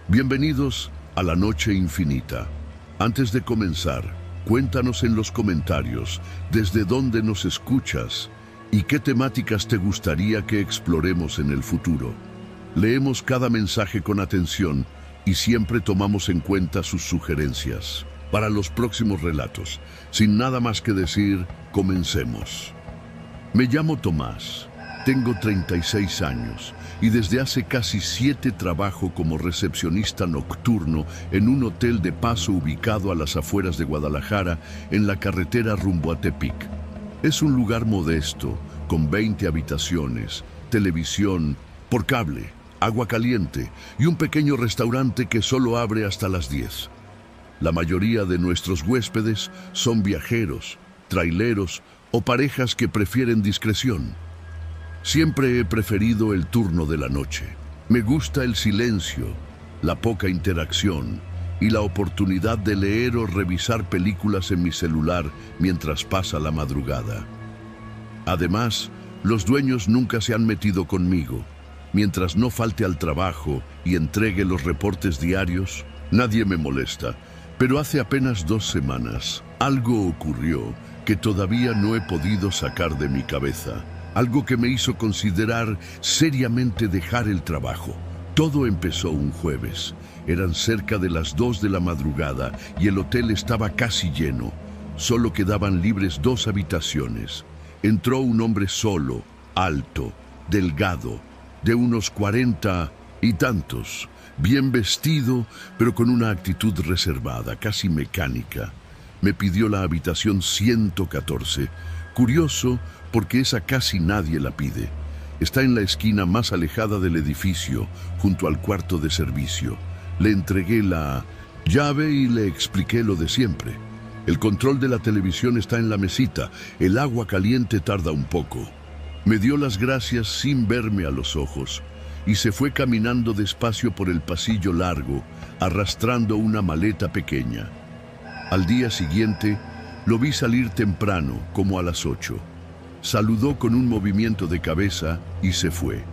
Bienvenidos a la Noche Infinita. Antes de comenzar, cuéntanos en los comentarios desde dónde nos escuchas y qué temáticas te gustaría que exploremos en el futuro. Leemos cada mensaje con atención y siempre tomamos en cuenta sus sugerencias. Para los próximos relatos, sin nada más que decir, comencemos. Me llamo Tomás, tengo 36 años y desde hace casi 7 trabajo como recepcionista nocturno en un hotel de paso ubicado a las afueras de Guadalajara, en la carretera rumbo a Tepic. Es un lugar modesto, con 20 habitaciones, televisión, por cable, agua caliente y un pequeño restaurante que solo abre hasta las 10. La mayoría de nuestros huéspedes son viajeros, traileros o parejas que prefieren discreción. Siempre he preferido el turno de la noche. Me gusta el silencio, la poca interacción y la oportunidad de leer o revisar películas en mi celular mientras pasa la madrugada. Además, los dueños nunca se han metido conmigo. Mientras no falte al trabajo y entregue los reportes diarios, nadie me molesta. Pero hace apenas 2 semanas, algo ocurrió que todavía no he podido sacar de mi cabeza. Algo que me hizo considerar seriamente dejar el trabajo. Todo empezó un jueves. Eran cerca de las 2 de la madrugada y el hotel estaba casi lleno. Solo quedaban libres 2 habitaciones. Entró un hombre solo, alto, delgado, de unos 40 y tantos, bien vestido, pero con una actitud reservada, casi mecánica. Me pidió la habitación 114. Curioso, porque esa casi nadie la pide. Está en la esquina más alejada del edificio, junto al cuarto de servicio. Le entregué la llave y le expliqué lo de siempre. El control de la televisión está en la mesita. El agua caliente tarda un poco. Me dio las gracias sin verme a los ojos y se fue caminando despacio por el pasillo largo, arrastrando una maleta pequeña. Al día siguiente, lo vi salir temprano, como a las 8. Saludó con un movimiento de cabeza y se fue.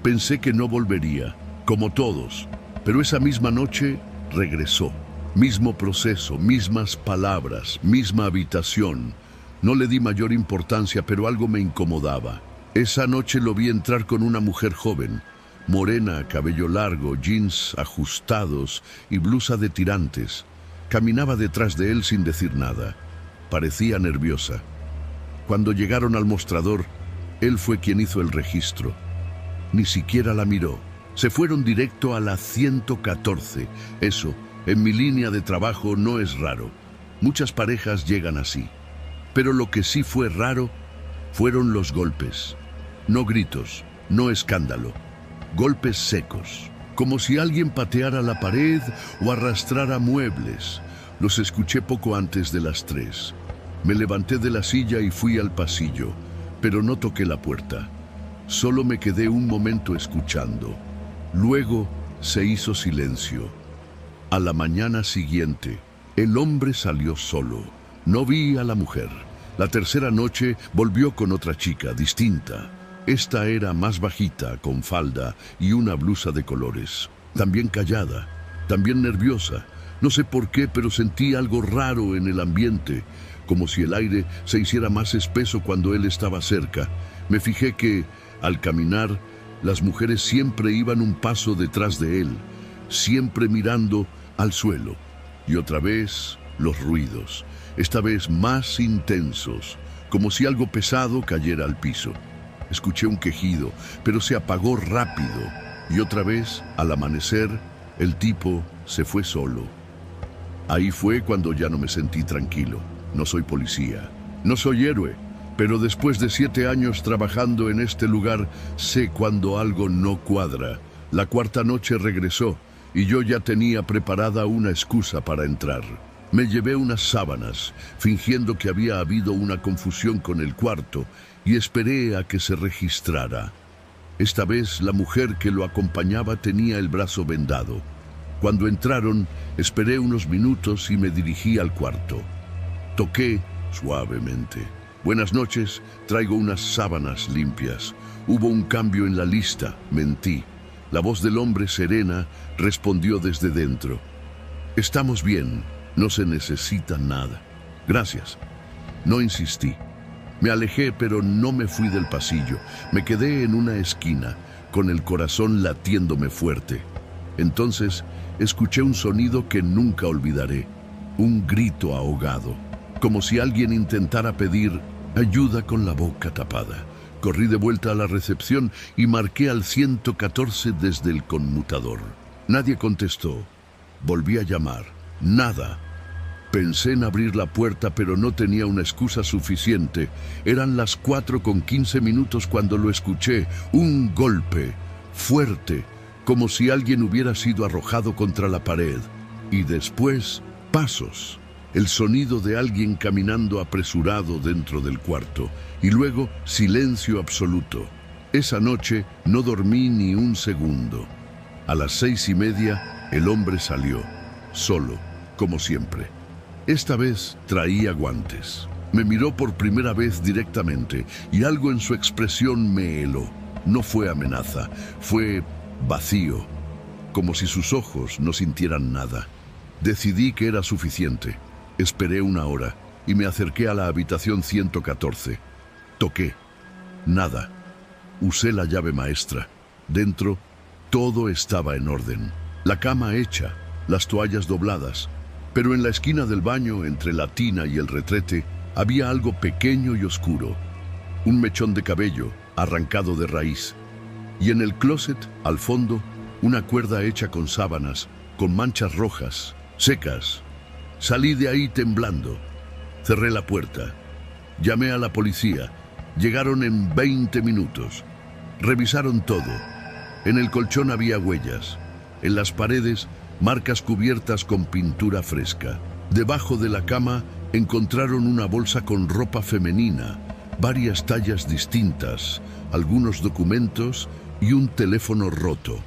Pensé que no volvería, como todos, pero esa misma noche regresó. Mismo proceso, mismas palabras, misma habitación. No le di mayor importancia, pero algo me incomodaba. Esa noche lo vi entrar con una mujer joven, morena, cabello largo, jeans ajustados y blusa de tirantes. Caminaba detrás de él sin decir nada. Parecía nerviosa. Cuando llegaron al mostrador, él fue quien hizo el registro. Ni siquiera la miró. Se fueron directo a la 114. Eso, en mi línea de trabajo, no es raro. Muchas parejas llegan así. Pero lo que sí fue raro fueron los golpes. No gritos, no escándalo. Golpes secos, como si alguien pateara la pared o arrastrara muebles. Los escuché poco antes de las 3. Me levanté de la silla y fui al pasillo, pero no toqué la puerta. Solo me quedé un momento escuchando. Luego se hizo silencio. A la mañana siguiente, el hombre salió solo. No vi a la mujer. La tercera noche volvió con otra chica, distinta. Esta era más bajita, con falda y una blusa de colores. También callada, también nerviosa. No sé por qué, pero sentí algo raro en el ambiente, como si el aire se hiciera más espeso cuando él estaba cerca. Me fijé que, al caminar, las mujeres siempre iban un paso detrás de él, siempre mirando al suelo. Y otra vez, los ruidos, esta vez más intensos, como si algo pesado cayera al piso. Escuché un quejido, pero se apagó rápido. Y otra vez, al amanecer, el tipo se fue solo. Ahí fue cuando ya no me sentí tranquilo. No soy policía, no soy héroe, pero después de 7 años trabajando en este lugar, sé cuando algo no cuadra. La cuarta noche regresó y yo ya tenía preparada una excusa para entrar. Me llevé unas sábanas, fingiendo que había habido una confusión con el cuarto, y esperé a que se registrara. Esta vez la mujer que lo acompañaba tenía el brazo vendado. Cuando entraron, esperé unos minutos y me dirigí al cuarto. Toqué suavemente. Buenas noches, traigo unas sábanas limpias. Hubo un cambio en la lista, mentí. La voz del hombre serena respondió desde dentro. «Estamos bien, no se necesita nada. Gracias». No insistí. Me alejé, pero no me fui del pasillo. Me quedé en una esquina, con el corazón latiéndome fuerte. Entonces escuché un sonido que nunca olvidaré. Un grito ahogado, como si alguien intentara pedir ayuda con la boca tapada. Corrí de vuelta a la recepción y marqué al 114 desde el conmutador. Nadie contestó. Volví a llamar. Nada. Pensé en abrir la puerta, pero no tenía una excusa suficiente. Eran las 4:15 cuando lo escuché. Un golpe, fuerte, como si alguien hubiera sido arrojado contra la pared. Y después, pasos. El sonido de alguien caminando apresurado dentro del cuarto. Y luego, silencio absoluto. Esa noche no dormí ni un segundo. A las 6:30, el hombre salió. Solo, como siempre. Esta vez traía guantes. Me miró por primera vez directamente y algo en su expresión me heló. No fue amenaza, fue vacío, como si sus ojos no sintieran nada. Decidí que era suficiente. Esperé una hora y me acerqué a la habitación 114. Toqué. Nada. Usé la llave maestra. Dentro, todo estaba en orden. La cama hecha, las toallas dobladas. Pero en la esquina del baño, entre la tina y el retrete, había algo pequeño y oscuro. Un mechón de cabello, arrancado de raíz. Y en el closet, al fondo, una cuerda hecha con sábanas, con manchas rojas, secas. Salí de ahí temblando. Cerré la puerta. Llamé a la policía. Llegaron en 20 minutos. Revisaron todo. En el colchón había huellas. En las paredes, marcas cubiertas con pintura fresca. Debajo de la cama encontraron una bolsa con ropa femenina, varias tallas distintas, algunos documentos y un teléfono roto.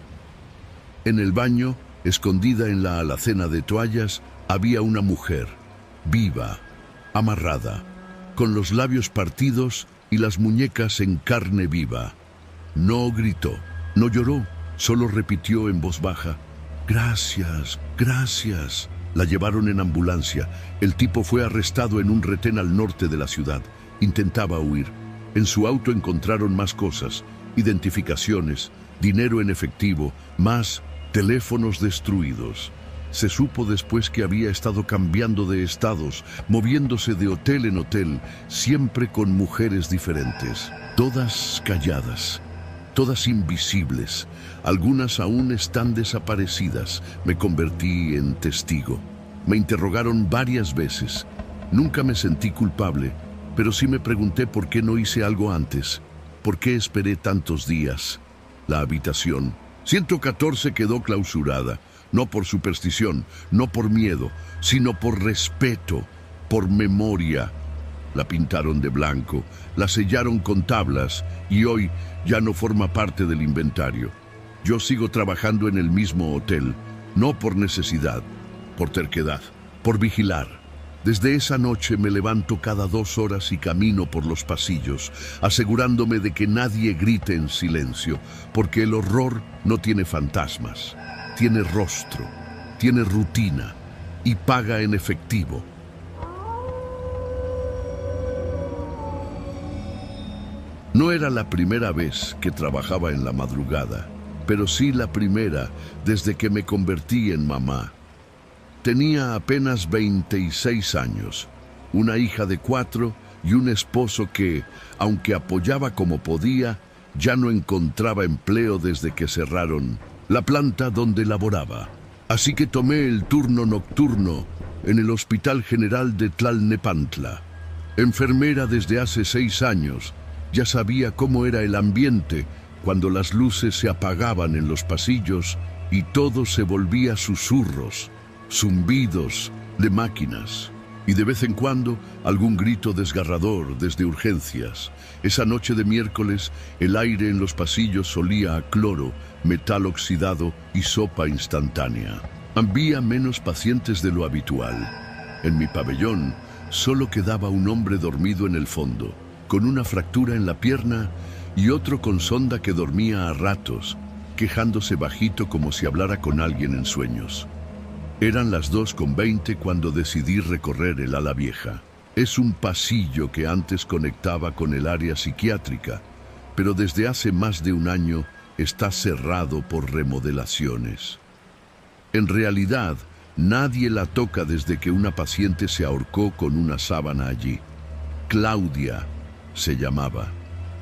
En el baño, escondida en la alacena de toallas, había una mujer, viva, amarrada, con los labios partidos y las muñecas en carne viva. No gritó, no lloró, solo repitió en voz baja: «Gracias, gracias». La llevaron en ambulancia. El tipo fue arrestado en un retén al norte de la ciudad. Intentaba huir. En su auto encontraron más cosas: identificaciones, dinero en efectivo, más teléfonos destruidos. Se supo después que había estado cambiando de estados, moviéndose de hotel en hotel, siempre con mujeres diferentes, todas calladas, todas invisibles. Algunas aún están desaparecidas. Me convertí en testigo. Me interrogaron varias veces. Nunca me sentí culpable, pero sí me pregunté por qué no hice algo antes. ¿Por qué esperé tantos días? La habitación 114 quedó clausurada, no por superstición, no por miedo, sino por respeto, por memoria. La pintaron de blanco, la sellaron con tablas y hoy ya no forma parte del inventario. Yo sigo trabajando en el mismo hotel, no por necesidad, por terquedad, por vigilar. Desde esa noche me levanto cada 2 horas y camino por los pasillos, asegurándome de que nadie grite en silencio, porque el horror no tiene fantasmas, tiene rostro, tiene rutina y paga en efectivo. No era la primera vez que trabajaba en la madrugada, pero sí la primera desde que me convertí en mamá. Tenía apenas 26 años, una hija de 4 y un esposo que, aunque apoyaba como podía, ya no encontraba empleo desde que cerraron la planta donde laboraba. Así que tomé el turno nocturno en el Hospital General de Tlalnepantla. Enfermera desde hace 6 años, ya sabía cómo era el ambiente cuando las luces se apagaban en los pasillos y todo se volvía susurros, zumbidos de máquinas y de vez en cuando algún grito desgarrador desde urgencias. Esa noche de miércoles el aire en los pasillos olía a cloro, metal oxidado y sopa instantánea. Había menos pacientes de lo habitual. En mi pabellón solo quedaba un hombre dormido en el fondo, con una fractura en la pierna y otro con sonda que dormía a ratos. quejándose bajito como si hablara con alguien en sueños. Eran las 2:20 cuando decidí recorrer el ala vieja. Es un pasillo que antes conectaba con el área psiquiátrica, pero desde hace más de un año está cerrado por remodelaciones. En realidad, nadie la toca desde que una paciente se ahorcó con una sábana allí. Claudia se llamaba.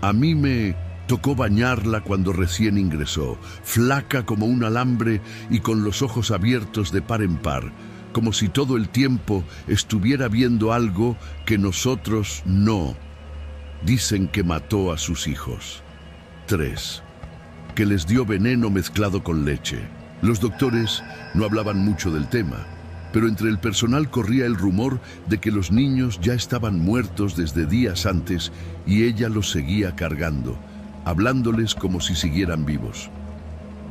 A mí me tocó bañarla cuando recién ingresó, flaca como un alambre y con los ojos abiertos de par en par, como si todo el tiempo estuviera viendo algo que nosotros no. Dicen que mató a sus hijos. 3. Que les dio veneno mezclado con leche. Los doctores no hablaban mucho del tema, pero entre el personal corría el rumor de que los niños ya estaban muertos desde días antes y ella los seguía cargando, hablándoles como si siguieran vivos.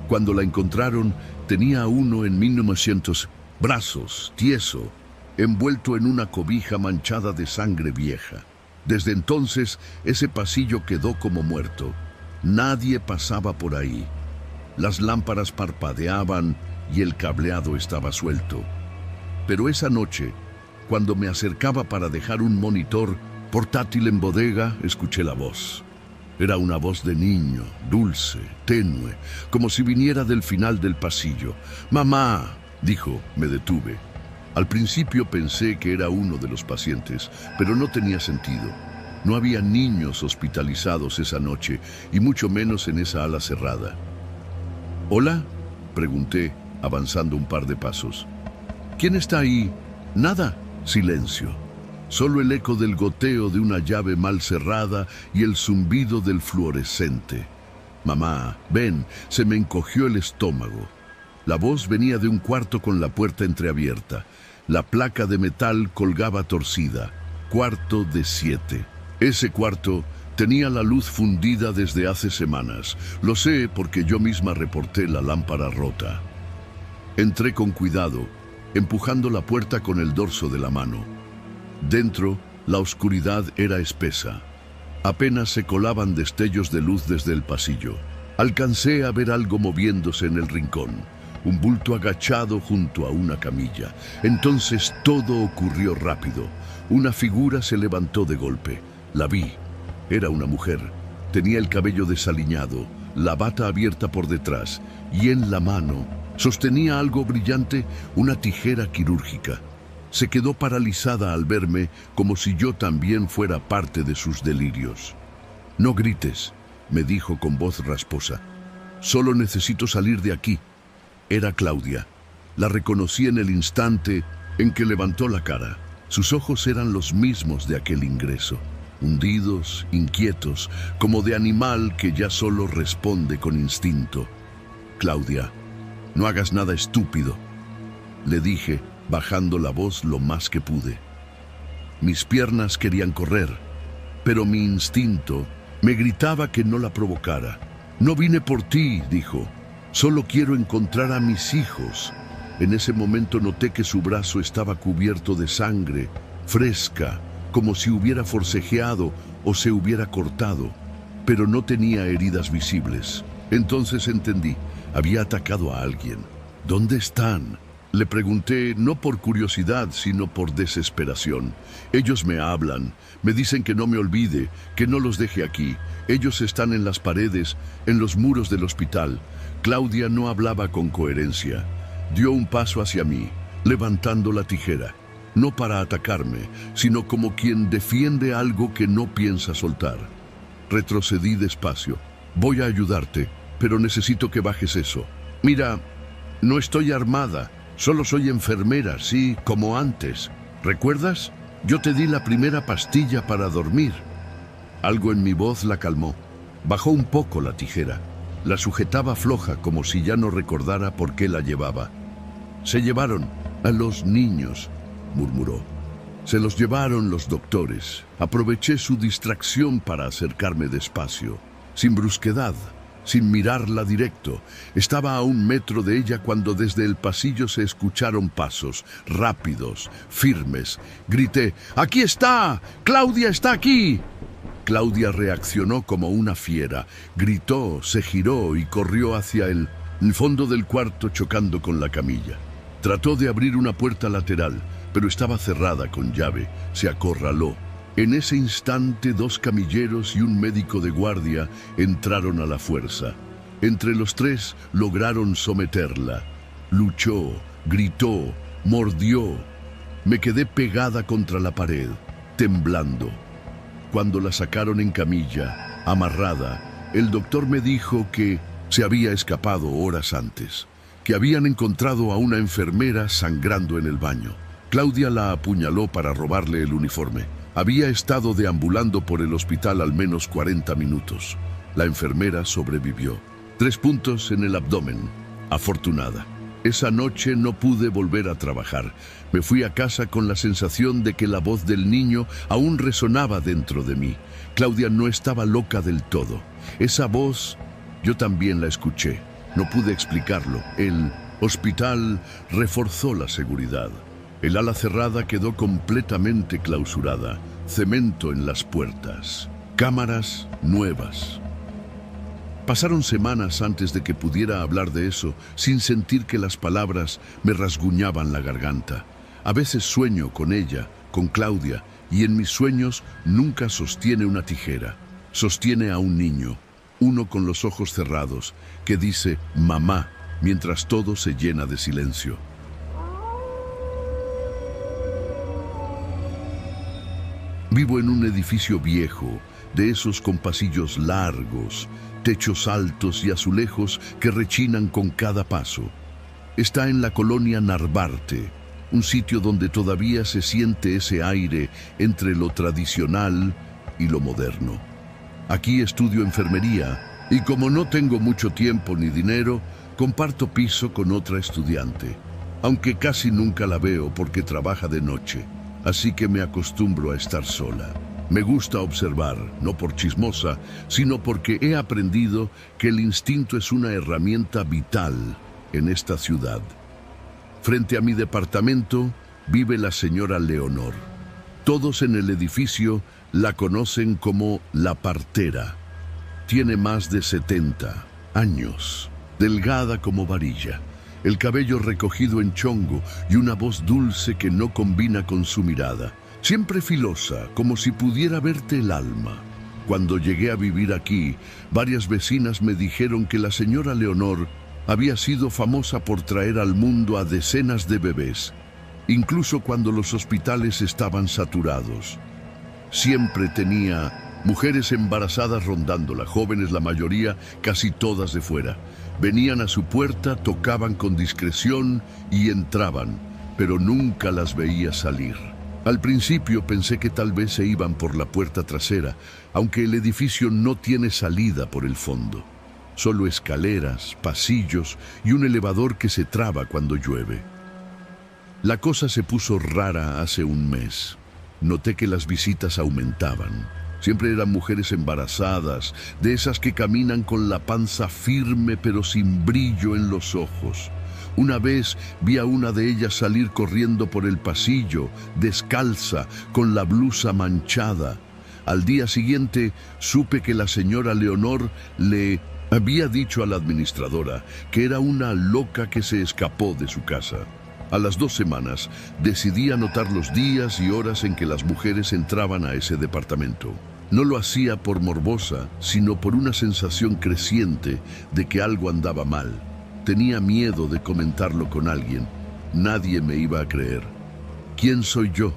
Cuando la encontraron, tenía a uno en 1900 brazos, tieso, envuelto en una cobija manchada de sangre vieja. Desde entonces, ese pasillo quedó como muerto. Nadie pasaba por ahí. Las lámparas parpadeaban y el cableado estaba suelto. Pero esa noche, cuando me acercaba para dejar un monitor portátil en bodega, escuché la voz. Era una voz de niño, dulce, tenue, como si viniera del final del pasillo. «Mamá», dijo. Me detuve. Al principio pensé que era uno de los pacientes, pero no tenía sentido. No había niños hospitalizados esa noche, y mucho menos en esa ala cerrada. «¿Hola?», pregunté, avanzando un par de pasos. «¿Quién está ahí?». «Nada». Silencio. Solo el eco del goteo de una llave mal cerrada y el zumbido del fluorescente. «Mamá, ven», se me encogió el estómago. La voz venía de un cuarto con la puerta entreabierta. La placa de metal colgaba torcida. Cuarto de 7. Ese cuarto tenía la luz fundida desde hace semanas. Lo sé porque yo misma reporté la lámpara rota. Entré con cuidado, empujando la puerta con el dorso de la mano. Dentro, la oscuridad era espesa. Apenas se colaban destellos de luz desde el pasillo. Alcancé a ver algo moviéndose en el rincón, un bulto agachado junto a una camilla. Entonces todo ocurrió rápido. Una figura se levantó de golpe. La vi. Era una mujer. Tenía el cabello desaliñado, la bata abierta por detrás, y en la mano sostenía algo brillante, una tijera quirúrgica. Se quedó paralizada al verme, como si yo también fuera parte de sus delirios. «No grites», me dijo con voz rasposa. «Solo necesito salir de aquí». Era Claudia. La reconocí en el instante en que levantó la cara. Sus ojos eran los mismos de aquel ingreso, hundidos, inquietos, como de animal que ya solo responde con instinto. «Claudia, no hagas nada estúpido», le dije, bajando la voz lo más que pude. Mis piernas querían correr, pero mi instinto me gritaba que no la provocara. «No vine por ti», dijo. «Solo quiero encontrar a mis hijos». En ese momento noté que su brazo estaba cubierto de sangre, fresca, como si hubiera forcejeado o se hubiera cortado, pero no tenía heridas visibles. Entonces entendí, había atacado a alguien. «¿Dónde están?», le pregunté, no por curiosidad, sino por desesperación. «Ellos me hablan, me dicen que no me olvide, que no los deje aquí. Ellos están en las paredes, en los muros del hospital». Claudia no hablaba con coherencia. Dio un paso hacia mí, levantando la tijera, no para atacarme, sino como quien defiende algo que no piensa soltar. Retrocedí despacio. «Voy a ayudarte, pero necesito que bajes eso. Mira, no estoy armada. Solo soy enfermera, sí, como antes. ¿Recuerdas? Yo te di la primera pastilla para dormir». Algo en mi voz la calmó. Bajó un poco la tijera. La sujetaba floja, como si ya no recordara por qué la llevaba. «Se llevaron a los niños», murmuró. «Se los llevaron los doctores». Aproveché su distracción para acercarme despacio, sin brusquedad, sin mirarla directo. Estaba a 1 metro de ella cuando desde el pasillo se escucharon pasos, rápidos, firmes. Grité: «¡Aquí está! ¡Claudia está aquí!». Claudia reaccionó como una fiera, gritó, se giró y corrió hacia el fondo del cuarto chocando con la camilla. Trató de abrir una puerta lateral, pero estaba cerrada con llave. Se acorraló. En ese instante, 2 camilleros y un médico de guardia entraron a la fuerza. Entre los 3 lograron someterla. Luchó, gritó, mordió. Me quedé pegada contra la pared, temblando. Cuando la sacaron en camilla, amarrada, el doctor me dijo que se había escapado horas antes, que habían encontrado a una enfermera sangrando en el baño. Claudia la apuñaló para robarle el uniforme. Había estado deambulando por el hospital al menos 40 minutos. La enfermera sobrevivió. 3 puntos en el abdomen. Afortunada. Esa noche no pude volver a trabajar. Me fui a casa con la sensación de que la voz del niño aún resonaba dentro de mí. Claudia no estaba loca del todo. Esa voz, yo también la escuché. No pude explicarlo. El hospital reforzó la seguridad. El ala cerrada quedó completamente clausurada. Cemento en las puertas. Cámaras nuevas. Pasaron semanas antes de que pudiera hablar de eso, sin sentir que las palabras me rasguñaban la garganta. A veces sueño con ella, con Claudia, y en mis sueños nunca sostiene una tijera. Sostiene a un niño, uno con los ojos cerrados, que dice «mamá», mientras todo se llena de silencio. Vivo en un edificio viejo, de esos con pasillos largos, techos altos y azulejos que rechinan con cada paso. Está en la colonia Narvarte, un sitio donde todavía se siente ese aire entre lo tradicional y lo moderno. Aquí estudio enfermería y como no tengo mucho tiempo ni dinero, comparto piso con otra estudiante, aunque casi nunca la veo porque trabaja de noche, así que me acostumbro a estar sola. Me gusta observar, no por chismosa, sino porque he aprendido que el instinto es una herramienta vital en esta ciudad. Frente a mi departamento vive la señora Leonor. Todos en el edificio la conocen como la partera. Tiene más de 70 años, delgada como varilla, el cabello recogido en chongo y una voz dulce que no combina con su mirada. Siempre filosa, como si pudiera verte el alma. Cuando llegué a vivir aquí, varias vecinas me dijeron que la señora Leonor había sido famosa por traer al mundo a decenas de bebés, incluso cuando los hospitales estaban saturados. Siempre tenía mujeres embarazadas rondándola, jóvenes la mayoría, casi todas de fuera. Venían a su puerta, tocaban con discreción y entraban, pero nunca las veía salir. Al principio pensé que tal vez se iban por la puerta trasera, aunque el edificio no tiene salida por el fondo. Solo escaleras, pasillos y un elevador que se traba cuando llueve. La cosa se puso rara hace un mes. Noté que las visitas aumentaban. Siempre eran mujeres embarazadas, de esas que caminan con la panza firme pero sin brillo en los ojos. Una vez vi a una de ellas salir corriendo por el pasillo, descalza, con la blusa manchada. Al día siguiente supe que la señora Leonor le había dicho a la administradora que era una loca que se escapó de su casa. A las 2 semanas decidí anotar los días y horas en que las mujeres entraban a ese departamento. No lo hacía por morbosa, sino por una sensación creciente de que algo andaba mal. Tenía miedo de comentarlo con alguien. Nadie me iba a creer. ¿Quién soy yo?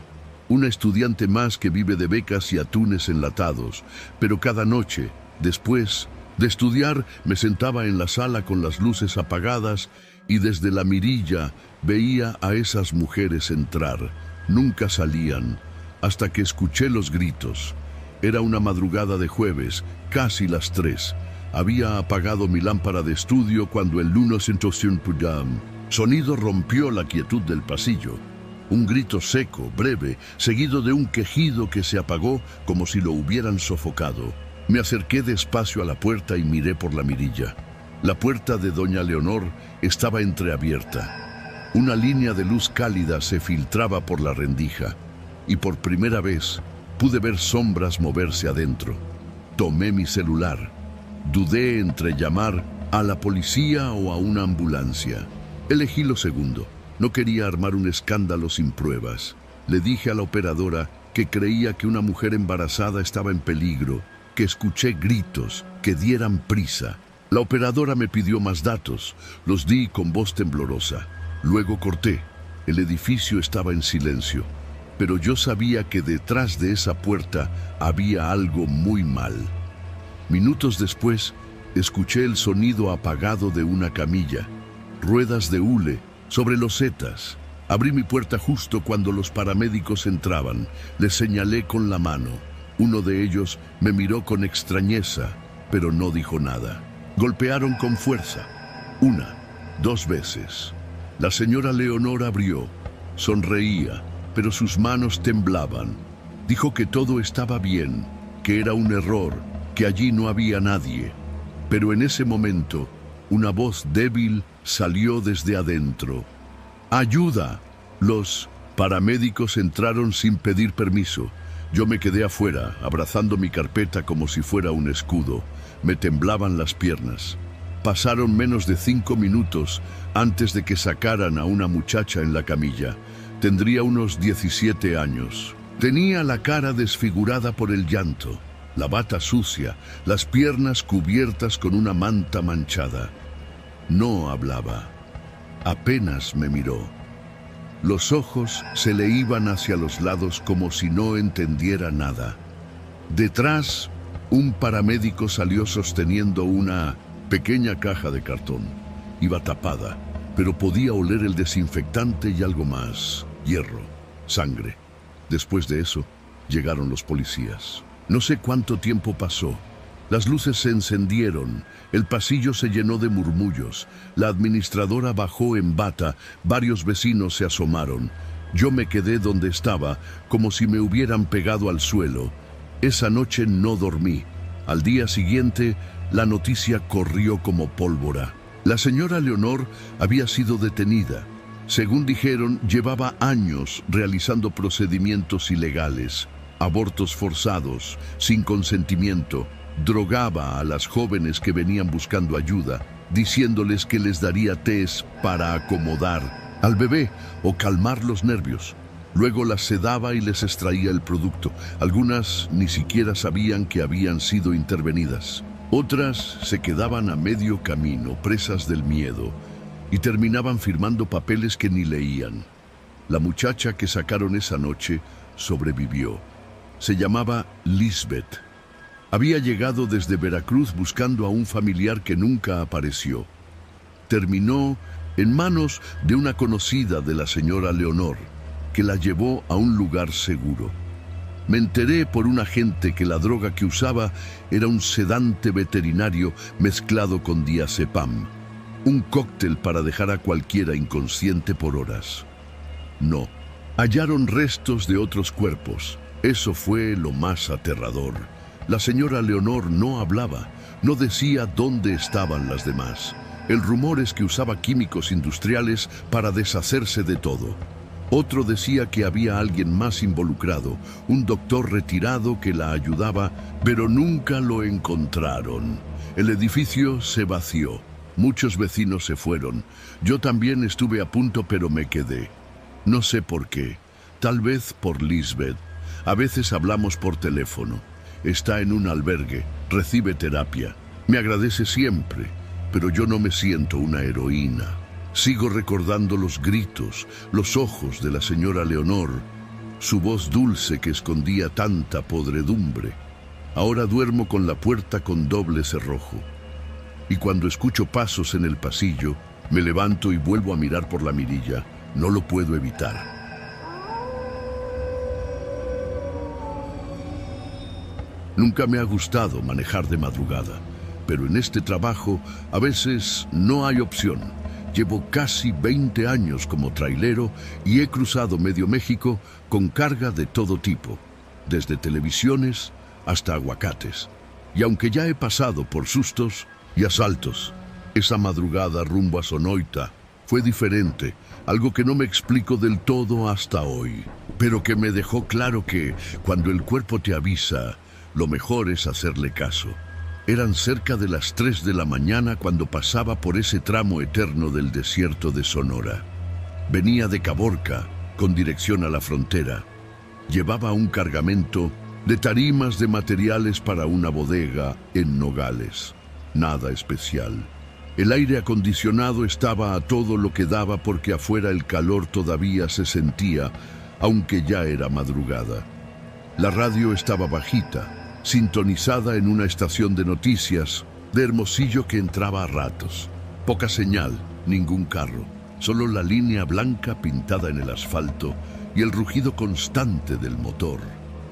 Una estudiante más que vive de becas y atunes enlatados, pero cada noche, después de estudiar, me sentaba en la sala con las luces apagadas y desde la mirilla veía a esas mujeres entrar. Nunca salían, hasta que escuché los gritos. Era una madrugada de jueves, casi las 3. Había apagado mi lámpara de estudio cuando el lunes entró un sonido rompió la quietud del pasillo. Un grito seco, breve, seguido de un quejido que se apagó como si lo hubieran sofocado. Me acerqué despacio a la puerta y miré por la mirilla. La puerta de doña Leonor estaba entreabierta. Una línea de luz cálida se filtraba por la rendija y por primera vez Pude ver sombras moverse adentro. Tomé mi celular. Dudé entre llamar a la policía o a una ambulancia. Elegí lo segundo. No quería armar un escándalo sin pruebas. Le dije a la operadora que creía que una mujer embarazada estaba en peligro, que escuché gritos, que dieran prisa. La operadora me pidió más datos. Los di con voz temblorosa. Luego corté. El edificio estaba en silencio. Pero yo sabía que detrás de esa puerta había algo muy mal. Minutos después, escuché el sonido apagado de una camilla. Ruedas de hule sobre losetas. Abrí mi puerta justo cuando los paramédicos entraban. Les señalé con la mano. Uno de ellos me miró con extrañeza, pero no dijo nada. Golpearon con fuerza. 1, 2 veces. La señora Leonor abrió. Sonreía, pero sus manos temblaban. Dijo que todo estaba bien, que era un error, que allí no había nadie. Pero en ese momento, una voz débil salió desde adentro. ¡Ayuda! Los paramédicos entraron sin pedir permiso. Yo me quedé afuera, abrazando mi carpeta como si fuera un escudo. Me temblaban las piernas. Pasaron menos de 5 minutos antes de que sacaran a una muchacha en la camilla. Tendría unos 17 años. Tenía la cara desfigurada por el llanto, la bata sucia, las piernas cubiertas con una manta manchada. No hablaba. Apenas me miró. Los ojos se le iban hacia los lados como si no entendiera nada. Detrás, un paramédico salió sosteniendo una pequeña caja de cartón. Iba tapada, pero podía oler el desinfectante y algo más. Hierro, sangre. Después de eso, llegaron los policías. No sé cuánto tiempo pasó. Las luces se encendieron, el pasillo se llenó de murmullos, la administradora bajó en bata, varios vecinos se asomaron. Yo me quedé donde estaba, como si me hubieran pegado al suelo. Esa noche no dormí. Al día siguiente, la noticia corrió como pólvora. La señora Leonor había sido detenida. Según dijeron, llevaba años realizando procedimientos ilegales, abortos forzados, sin consentimiento. Drogaba a las jóvenes que venían buscando ayuda, diciéndoles que les daría tés para acomodar al bebé o calmar los nervios. Luego las sedaba y les extraía el producto. Algunas ni siquiera sabían que habían sido intervenidas. Otras se quedaban a medio camino, presas del miedo, y terminaban firmando papeles que ni leían. La muchacha que sacaron esa noche sobrevivió. Se llamaba Lisbeth. Había llegado desde Veracruz buscando a un familiar que nunca apareció. Terminó en manos de una conocida de la señora Leonor, que la llevó a un lugar seguro. Me enteré por un agente que la droga que usaba era un sedante veterinario mezclado con diazepam, un cóctel para dejar a cualquiera inconsciente por horas. No, hallaron restos de otros cuerpos. Eso fue lo más aterrador. La señora Leonor no hablaba, no decía dónde estaban las demás. El rumor es que usaba químicos industriales para deshacerse de todo. Otro decía que había alguien más involucrado, un doctor retirado que la ayudaba, pero nunca lo encontraron. El edificio se vació. Muchos vecinos se fueron. Yo también estuve a punto, pero me quedé. No sé por qué. Tal vez por Lisbeth. A veces hablamos por teléfono. Está en un albergue, recibe terapia. Me agradece siempre, pero yo no me siento una heroína. Sigo recordando los gritos, los ojos de la señora Leonor, su voz dulce que escondía tanta podredumbre. Ahora duermo con la puerta con doble cerrojo. Y cuando escucho pasos en el pasillo, me levanto y vuelvo a mirar por la mirilla. No lo puedo evitar. Nunca me ha gustado manejar de madrugada, pero en este trabajo a veces no hay opción. Llevo casi 20 años como trailero y he cruzado medio México con carga de todo tipo, desde televisiones hasta aguacates. Y aunque ya he pasado por sustos y asaltos, esa madrugada rumbo a Sonoita fue diferente, algo que no me explico del todo hasta hoy. pero que me dejó claro que, cuando el cuerpo te avisa, lo mejor es hacerle caso. Eran cerca de las 3 de la mañana cuando pasaba por ese tramo eterno del desierto de Sonora. Venía de Caborca, con dirección a la frontera. Llevaba un cargamento de tarimas de materiales para una bodega en Nogales. Nada especial. El aire acondicionado estaba a todo lo que daba porque afuera el calor todavía se sentía, aunque ya era madrugada. La radio estaba bajita, sintonizada en una estación de noticias de Hermosillo que entraba a ratos. Poca señal, ningún carro, solo la línea blanca pintada en el asfalto y el rugido constante del motor.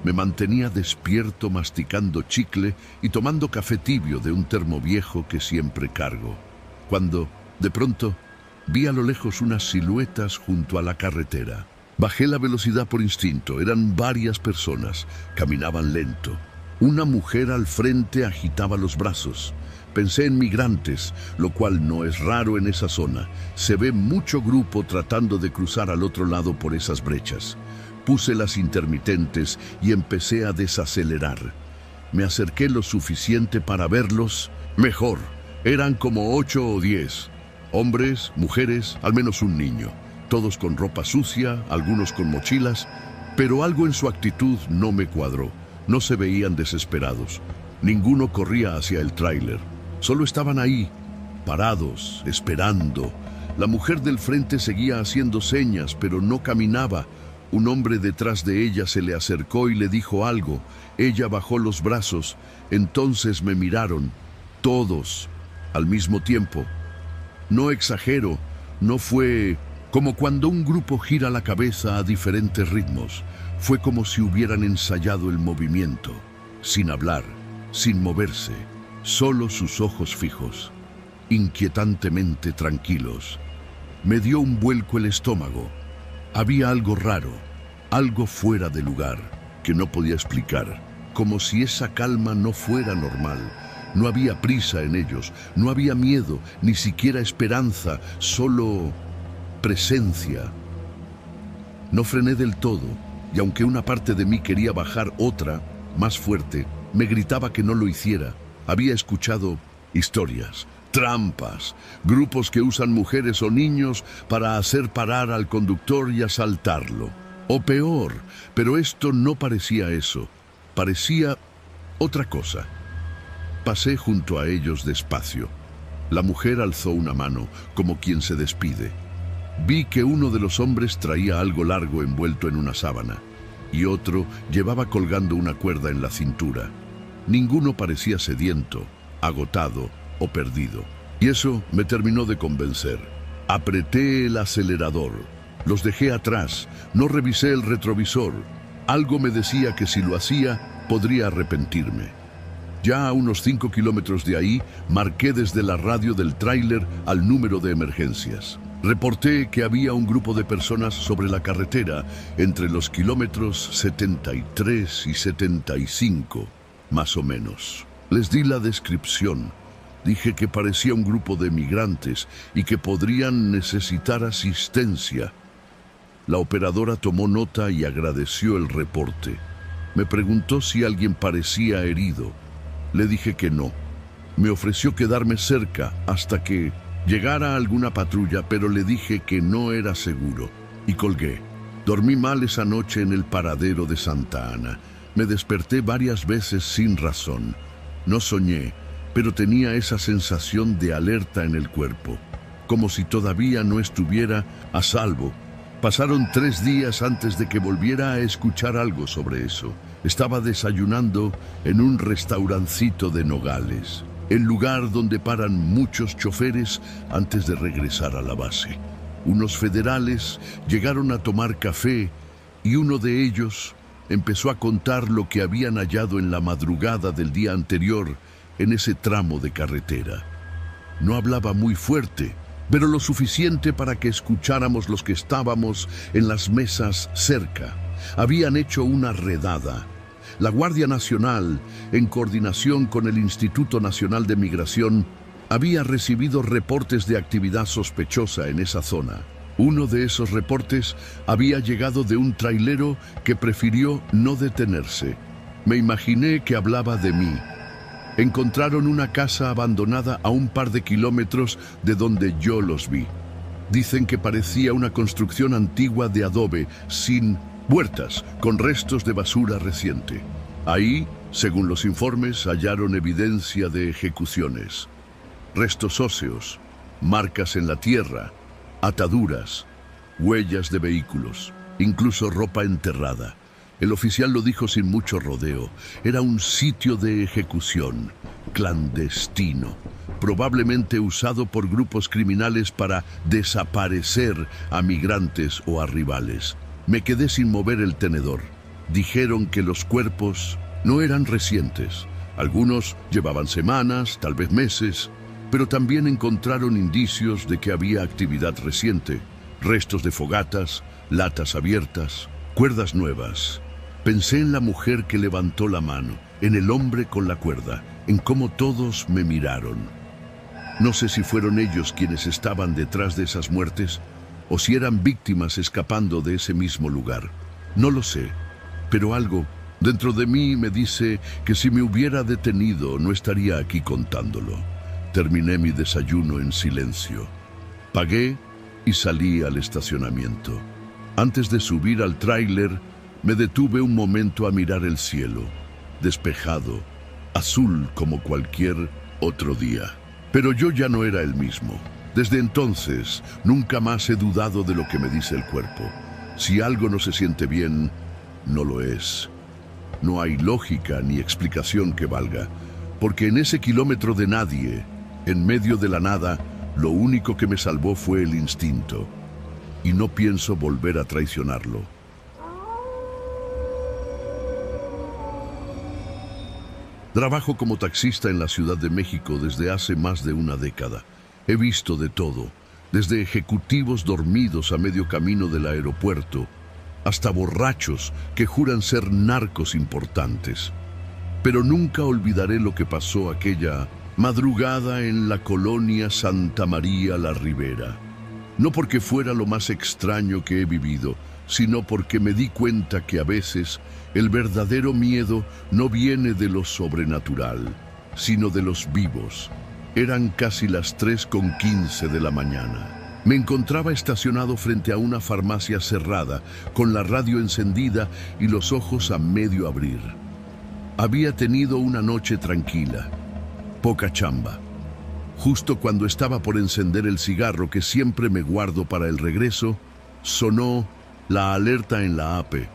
Me mantenía despierto masticando chicle y tomando café tibio de un termo viejo que siempre cargo, cuando, de pronto, vi a lo lejos unas siluetas junto a la carretera. Bajé la velocidad por instinto. Eran varias personas. Caminaban lento. Una mujer al frente agitaba los brazos. Pensé en migrantes, lo cual no es raro en esa zona. Se ve mucho grupo tratando de cruzar al otro lado por esas brechas. Puse las intermitentes y empecé a desacelerar. Me acerqué lo suficiente para verlos mejor. Eran como 8 o 10. Hombres, mujeres, al menos un niño. Todos con ropa sucia, algunos con mochilas, pero algo en su actitud no me cuadró. No se veían desesperados. Ninguno corría hacia el tráiler. Solo estaban ahí, parados, esperando. La mujer del frente seguía haciendo señas, pero no caminaba. Un hombre detrás de ella se le acercó y le dijo algo. Ella bajó los brazos. Entonces me miraron, todos, al mismo tiempo. No exagero, no fue como cuando un grupo gira la cabeza a diferentes ritmos. Fue como si hubieran ensayado el movimiento, sin hablar, sin moverse, solo sus ojos fijos, inquietantemente tranquilos. Me dio un vuelco el estómago. Había algo raro, algo fuera de lugar, que no podía explicar, como si esa calma no fuera normal. No había prisa en ellos, no había miedo, ni siquiera esperanza, solo presencia. No frené del todo, y aunque una parte de mí quería bajar, otra, más fuerte, me gritaba que no lo hiciera. Había escuchado historias, trampas, grupos que usan mujeres o niños para hacer parar al conductor y asaltarlo. O peor, pero esto no parecía eso, parecía otra cosa. Pasé junto a ellos despacio. La mujer alzó una mano, como quien se despide. Vi que uno de los hombres traía algo largo envuelto en una sábana, y otro llevaba colgando una cuerda en la cintura. Ninguno parecía sediento, agotado o perdido. Y eso me terminó de convencer. Apreté el acelerador. Los dejé atrás. No revisé el retrovisor. Algo me decía que si lo hacía, podría arrepentirme. Ya a unos 5 kilómetros de ahí, marqué desde la radio del tráiler al número de emergencias. Reporté que había un grupo de personas sobre la carretera entre los kilómetros 73 y 75, más o menos. Les di la descripción. Dije que parecía un grupo de migrantes y que podrían necesitar asistencia. La operadora tomó nota y agradeció el reporte. Me preguntó si alguien parecía herido. Le dije que no. Me ofreció quedarme cerca hasta que llegara alguna patrulla, pero le dije que no era seguro y colgué. Dormí mal esa noche en el paradero de Santa Ana. Me desperté varias veces sin razón. No soñé, pero tenía esa sensación de alerta en el cuerpo, como si todavía no estuviera a salvo. Pasaron 3 días antes de que volviera a escuchar algo sobre eso. Estaba desayunando en un restaurancito de Nogales, el lugar donde paran muchos choferes antes de regresar a la base. Unos federales llegaron a tomar café y uno de ellos empezó a contar lo que habían hallado en la madrugada del día anterior en ese tramo de carretera. No hablaba muy fuerte, pero lo suficiente para que escucháramos los que estábamos en las mesas cerca. Habían hecho una redada. La Guardia Nacional, en coordinación con el Instituto Nacional de Migración, había recibido reportes de actividad sospechosa en esa zona. Uno de esos reportes había llegado de un trailero que prefirió no detenerse. Me imaginé que hablaba de mí. Encontraron una casa abandonada a un par de kilómetros de donde yo los vi. Dicen que parecía una construcción antigua de adobe, sin huertas, con restos de basura reciente. Ahí, según los informes, hallaron evidencia de ejecuciones. Restos óseos, marcas en la tierra, ataduras, huellas de vehículos, incluso ropa enterrada. El oficial lo dijo sin mucho rodeo. Era un sitio de ejecución, clandestino, probablemente usado por grupos criminales para desaparecer a migrantes o a rivales. Me quedé sin mover el tenedor. Dijeron que los cuerpos no eran recientes. Algunos llevaban semanas, tal vez meses, pero también encontraron indicios de que había actividad reciente. Restos de fogatas, latas abiertas, cuerdas nuevas. Pensé en la mujer que levantó la mano, en el hombre con la cuerda, en cómo todos me miraron. No sé si fueron ellos quienes estaban detrás de esas muertes o si eran víctimas escapando de ese mismo lugar. No lo sé, pero algo dentro de mí me dice que si me hubiera detenido no estaría aquí contándolo. Terminé mi desayuno en silencio. Pagué y salí al estacionamiento. Antes de subir al tráiler, me detuve un momento a mirar el cielo, despejado, azul como cualquier otro día. Pero yo ya no era el mismo. Desde entonces, nunca más he dudado de lo que me dice el cuerpo. Si algo no se siente bien, no lo es. No hay lógica ni explicación que valga, porque en ese kilómetro de nadie, en medio de la nada, lo único que me salvó fue el instinto. Y no pienso volver a traicionarlo. Trabajo como taxista en la Ciudad de México desde hace más de una década. He visto de todo, desde ejecutivos dormidos a medio camino del aeropuerto, hasta borrachos que juran ser narcos importantes. Pero nunca olvidaré lo que pasó aquella madrugada en la colonia Santa María la Ribera. No porque fuera lo más extraño que he vivido, sino porque me di cuenta que a veces el verdadero miedo no viene de lo sobrenatural, sino de los vivos. Eran casi las 3:15 de la mañana. Me encontraba estacionado frente a una farmacia cerrada, con la radio encendida y los ojos a medio abrir. Había tenido una noche tranquila, poca chamba. Justo cuando estaba por encender el cigarro que siempre me guardo para el regreso, sonó la alerta en la AP.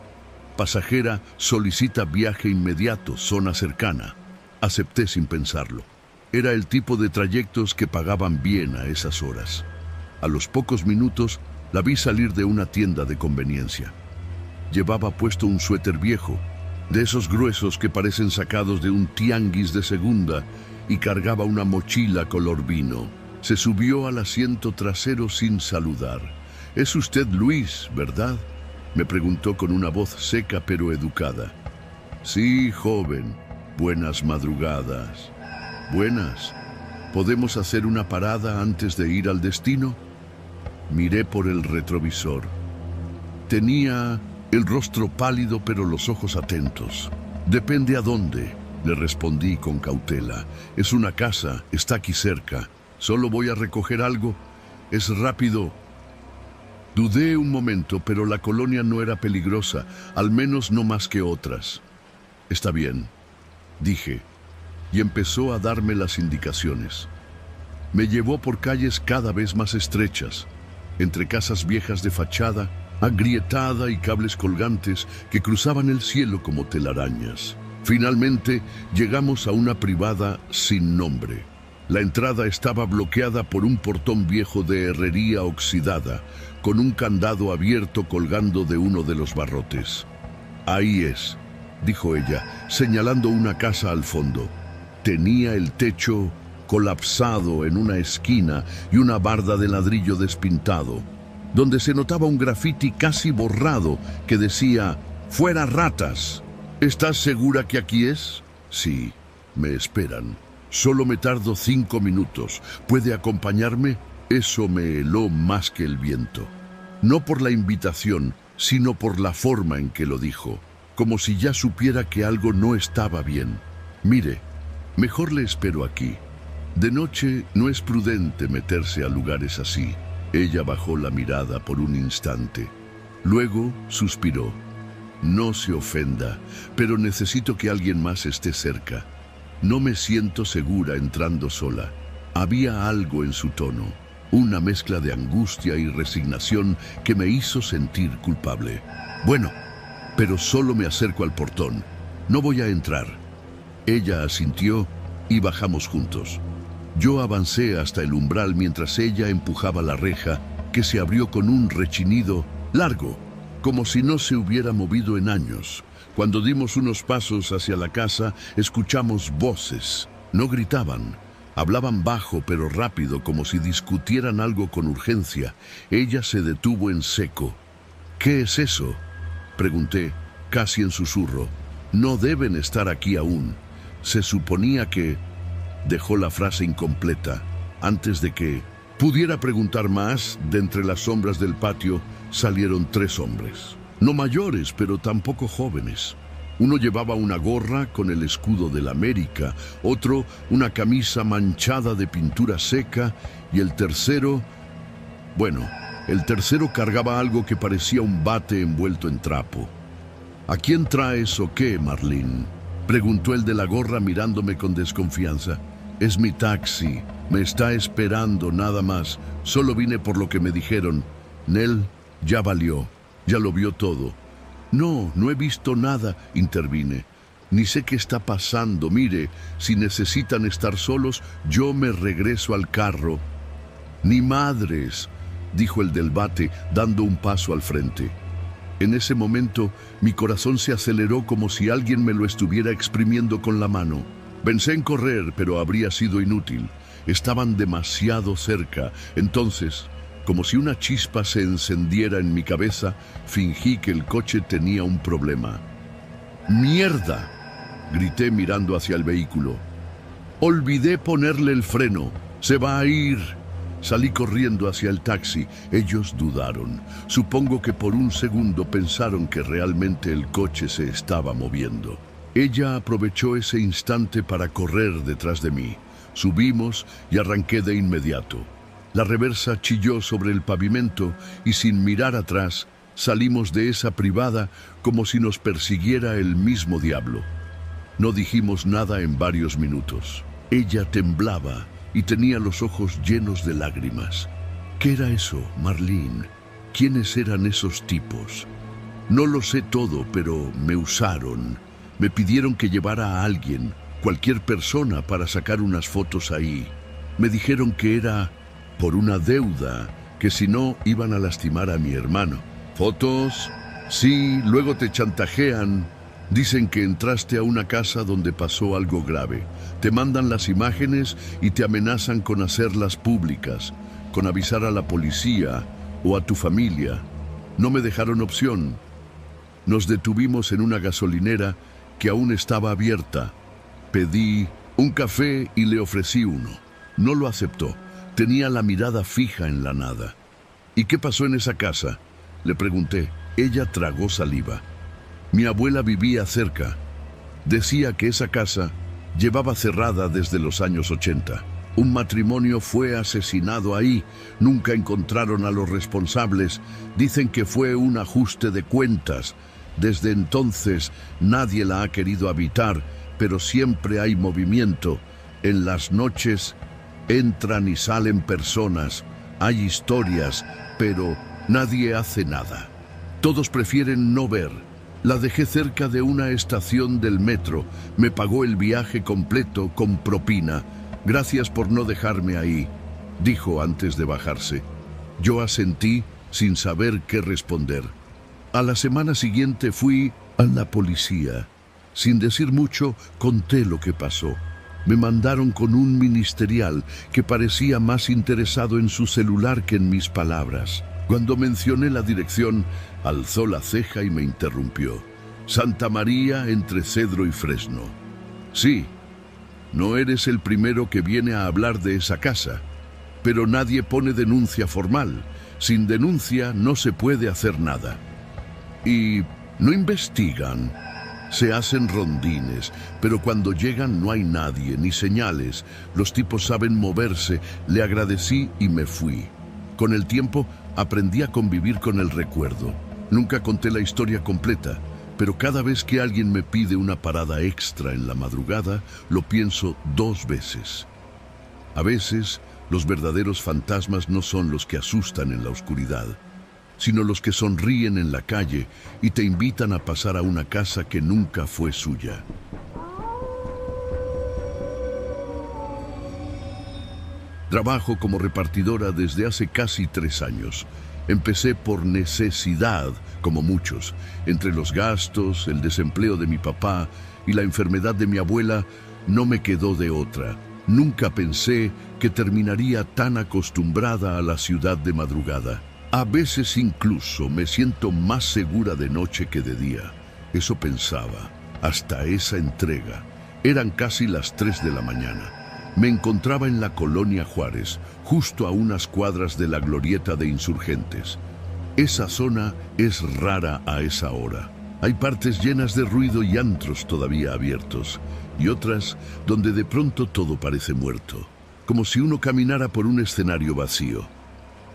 Pasajera solicita viaje inmediato, zona cercana. Acepté sin pensarlo. Era el tipo de trayectos que pagaban bien a esas horas. A los pocos minutos la vi salir de una tienda de conveniencia. Llevaba puesto un suéter viejo, de esos gruesos que parecen sacados de un tianguis de segunda, y cargaba una mochila color vino. Se subió al asiento trasero sin saludar. «Es usted Luis, ¿verdad?», me preguntó con una voz seca pero educada. «Sí, joven. Buenas madrugadas». «Buenas. ¿Podemos hacer una parada antes de ir al destino?». Miré por el retrovisor. Tenía el rostro pálido pero los ojos atentos. «Depende a dónde», le respondí con cautela. «Es una casa, está aquí cerca. Solo voy a recoger algo. Es rápido». Dudé un momento, pero la colonia no era peligrosa, al menos no más que otras. «Está bien», dije, y empezó a darme las indicaciones. Me llevó por calles cada vez más estrechas, entre casas viejas de fachada, agrietada y cables colgantes que cruzaban el cielo como telarañas. Finalmente llegamos a una privada sin nombre. La entrada estaba bloqueada por un portón viejo de herrería oxidada, con un candado abierto colgando de uno de los barrotes. «Ahí es», dijo ella, señalando una casa al fondo. Tenía el techo colapsado en una esquina y una barda de ladrillo despintado, donde se notaba un grafiti casi borrado que decía «Fuera ratas». «¿Estás segura que aquí es?». «Sí, me esperan. Solo me tardo 5 minutos. ¿Puede acompañarme?». Eso me heló más que el viento. no por la invitación, sino por la forma en que lo dijo, como si ya supiera que algo no estaba bien. Mire, mejor le espero aquí. De noche no es prudente meterse a lugares así. Ella bajó la mirada por un instante. Luego suspiró. No se ofenda, pero necesito que alguien más esté cerca. No me siento segura entrando sola. Había algo en su tono, una mezcla de angustia y resignación que me hizo sentir culpable. Bueno, pero solo me acerco al portón. No voy a entrar. Ella asintió y bajamos juntos. Yo avancé hasta el umbral mientras ella empujaba la reja, que se abrió con un rechinido largo, como si no se hubiera movido en años. Cuando dimos unos pasos hacia la casa, escuchamos voces. No gritaban. Hablaban bajo pero rápido, como si discutieran algo con urgencia. Ella se detuvo en seco. ¿Qué es eso?, pregunté, casi en susurro. No deben estar aquí aún. Se suponía que... Dejó la frase incompleta. Antes de que pudiera preguntar más, de entre las sombras del patio salieron 3 hombres. No mayores, pero tampoco jóvenes. Uno llevaba una gorra con el escudo de la América, otro una camisa manchada de pintura seca y el tercero... Bueno, el tercero cargaba algo que parecía un bate envuelto en trapo. ¿A quién traes o qué, Marlene?, preguntó el de la gorra mirándome con desconfianza. Es mi taxi, me está esperando nada más. Solo vine por lo que me dijeron. Nell, ya valió, ya lo vio todo. No, no he visto nada, intervine. Ni sé qué está pasando. Mire, si necesitan estar solos, yo me regreso al carro. Ni madres, dijo el del bate, dando un paso al frente. En ese momento, mi corazón se aceleró como si alguien me lo estuviera exprimiendo con la mano. Pensé en correr, pero habría sido inútil. Estaban demasiado cerca. Entonces, como si una chispa se encendiera en mi cabeza, fingí que el coche tenía un problema. ¡Mierda!, grité mirando hacia el vehículo. Olvidé ponerle el freno. ¡Se va a ir! Salí corriendo hacia el taxi. Ellos dudaron. Supongo que por un segundo pensaron que realmente el coche se estaba moviendo. Ella aprovechó ese instante para correr detrás de mí. Subimos y arranqué de inmediato. La reversa chilló sobre el pavimento y sin mirar atrás salimos de esa privada como si nos persiguiera el mismo diablo. No dijimos nada en varios minutos. Ella temblaba y tenía los ojos llenos de lágrimas. ¿Qué era eso, Marlene? ¿Quiénes eran esos tipos? No lo sé todo, pero me usaron. Me pidieron que llevara a alguien, cualquier persona, para sacar unas fotos ahí. Me dijeron que era por una deuda, que si no iban a lastimar a mi hermano. ¿Fotos? Sí, luego te chantajean. Dicen que entraste a una casa donde pasó algo grave. Te mandan las imágenes y te amenazan con hacerlas públicas, con avisar a la policía o a tu familia. No me dejaron opción. Nos detuvimos en una gasolinera que aún estaba abierta. Pedí un café y le ofrecí uno. No lo aceptó. Tenía la mirada fija en la nada. ¿Y qué pasó en esa casa?, le pregunté. Ella tragó saliva. Mi abuela vivía cerca. Decía que esa casa llevaba cerrada desde los años 80. Un matrimonio fue asesinado ahí. Nunca encontraron a los responsables. Dicen que fue un ajuste de cuentas. Desde entonces nadie la ha querido habitar, pero siempre hay movimiento. En las noches entran y salen personas. Hay historias, pero nadie hace nada. Todos prefieren no ver. La dejé cerca de una estación del metro. Me pagó el viaje completo con propina. Gracias por no dejarme ahí, dijo antes de bajarse. Yo asentí sin saber qué responder. A la semana siguiente fui a la policía. Sin decir mucho, conté lo que pasó. Me mandaron con un ministerial que parecía más interesado en su celular que en mis palabras. Cuando mencioné la dirección, alzó la ceja y me interrumpió. Santa María entre Cedro y Fresno. Sí, no eres el primero que viene a hablar de esa casa, pero nadie pone denuncia formal. Sin denuncia no se puede hacer nada. Y no investigan. Se hacen rondines, pero cuando llegan no hay nadie, ni señales. Los tipos saben moverse. Le agradecí y me fui. Con el tiempo aprendí a convivir con el recuerdo. Nunca conté la historia completa, pero cada vez que alguien me pide una parada extra en la madrugada, lo pienso 2 veces. A veces, los verdaderos fantasmas no son los que asustan en la oscuridad, sino los que sonríen en la calle y te invitan a pasar a una casa que nunca fue suya. Trabajo como repartidora desde hace casi 3 años. Empecé por necesidad, como muchos. Entre los gastos, el desempleo de mi papá y la enfermedad de mi abuela, no me quedó de otra. Nunca pensé que terminaría tan acostumbrada a la ciudad de madrugada. A veces incluso me siento más segura de noche que de día. Eso pensaba, hasta esa entrega. Eran casi las 3 de la mañana. Me encontraba en la colonia Juárez, justo a unas cuadras de la glorieta de Insurgentes. Esa zona es rara a esa hora. Hay partes llenas de ruido y antros todavía abiertos, y otras donde de pronto todo parece muerto, como si uno caminara por un escenario vacío.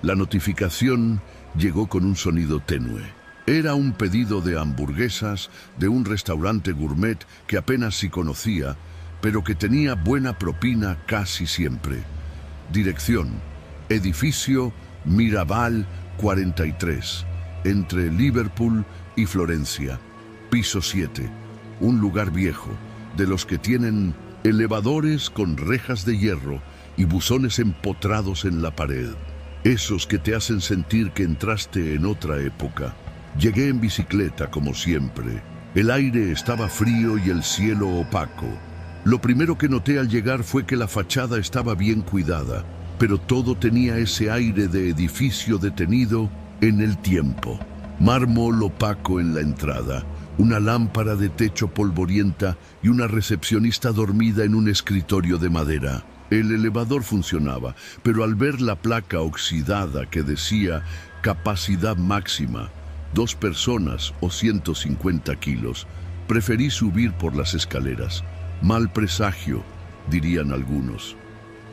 La notificación llegó con un sonido tenue. Era un pedido de hamburguesas de un restaurante gourmet que apenas si conocía, pero que tenía buena propina casi siempre. Dirección: edificio Mirabal 43, entre Liverpool y Florencia. Piso 7, un lugar viejo, de los que tienen elevadores con rejas de hierro y buzones empotrados en la pared. Esos que te hacen sentir que entraste en otra época. Llegué en bicicleta, como siempre. El aire estaba frío y el cielo opaco. Lo primero que noté al llegar fue que la fachada estaba bien cuidada, pero todo tenía ese aire de edificio detenido en el tiempo. Mármol opaco en la entrada, una lámpara de techo polvorienta y una recepcionista dormida en un escritorio de madera. El elevador funcionaba, pero al ver la placa oxidada que decía capacidad máxima, 2 personas o 150 kilos, preferí subir por las escaleras. Mal presagio, dirían algunos.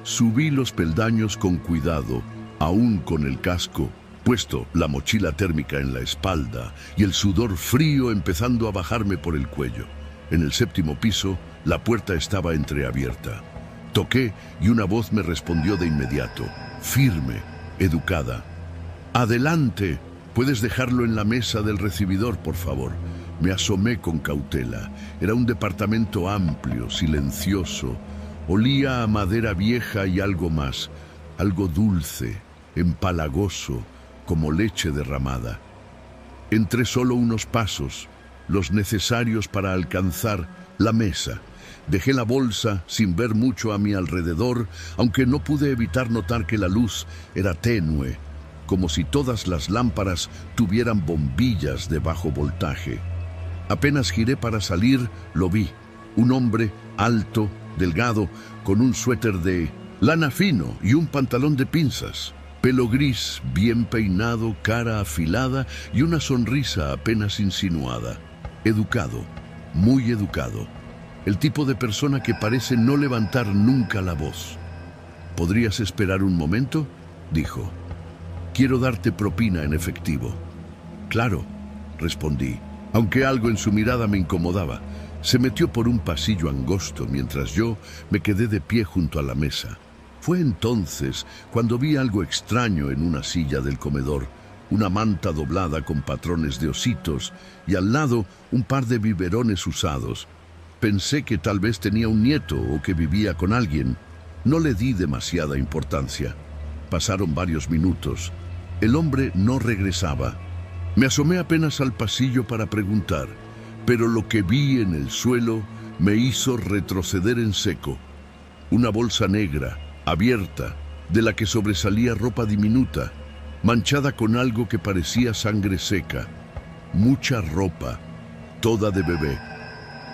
Subí los peldaños con cuidado, aún con el casco puesto, la mochila térmica en la espalda y el sudor frío empezando a bajarme por el cuello. En el 7º piso, la puerta estaba entreabierta. Toqué y una voz me respondió de inmediato, firme, educada. «Adelante, puedes dejarlo en la mesa del recibidor, por favor». Me asomé con cautela. Era un departamento amplio, silencioso. Olía a madera vieja y algo más, algo dulce, empalagoso, como leche derramada. Entré solo unos pasos, los necesarios para alcanzar la mesa. Dejé la bolsa sin ver mucho a mi alrededor, aunque no pude evitar notar que la luz era tenue, como si todas las lámparas tuvieran bombillas de bajo voltaje. Apenas giré para salir, lo vi. Un hombre alto, delgado, con un suéter de lana fino y un pantalón de pinzas. Pelo gris, bien peinado, cara afilada y una sonrisa apenas insinuada. Educado, muy educado. El tipo de persona que parece no levantar nunca la voz. ¿Podrías esperar un momento?, dijo. Quiero darte propina en efectivo. Claro, respondí, aunque algo en su mirada me incomodaba. Se metió por un pasillo angosto mientras yo me quedé de pie junto a la mesa. Fue entonces cuando vi algo extraño en una silla del comedor, una manta doblada con patrones de ositos y al lado un par de biberones usados. Pensé que tal vez tenía un nieto o que vivía con alguien. No le di demasiada importancia. Pasaron varios minutos. El hombre no regresaba. Me asomé apenas al pasillo para preguntar, pero lo que vi en el suelo me hizo retroceder en seco. Una bolsa negra, abierta, de la que sobresalía ropa diminuta, manchada con algo que parecía sangre seca. Mucha ropa, toda de bebé.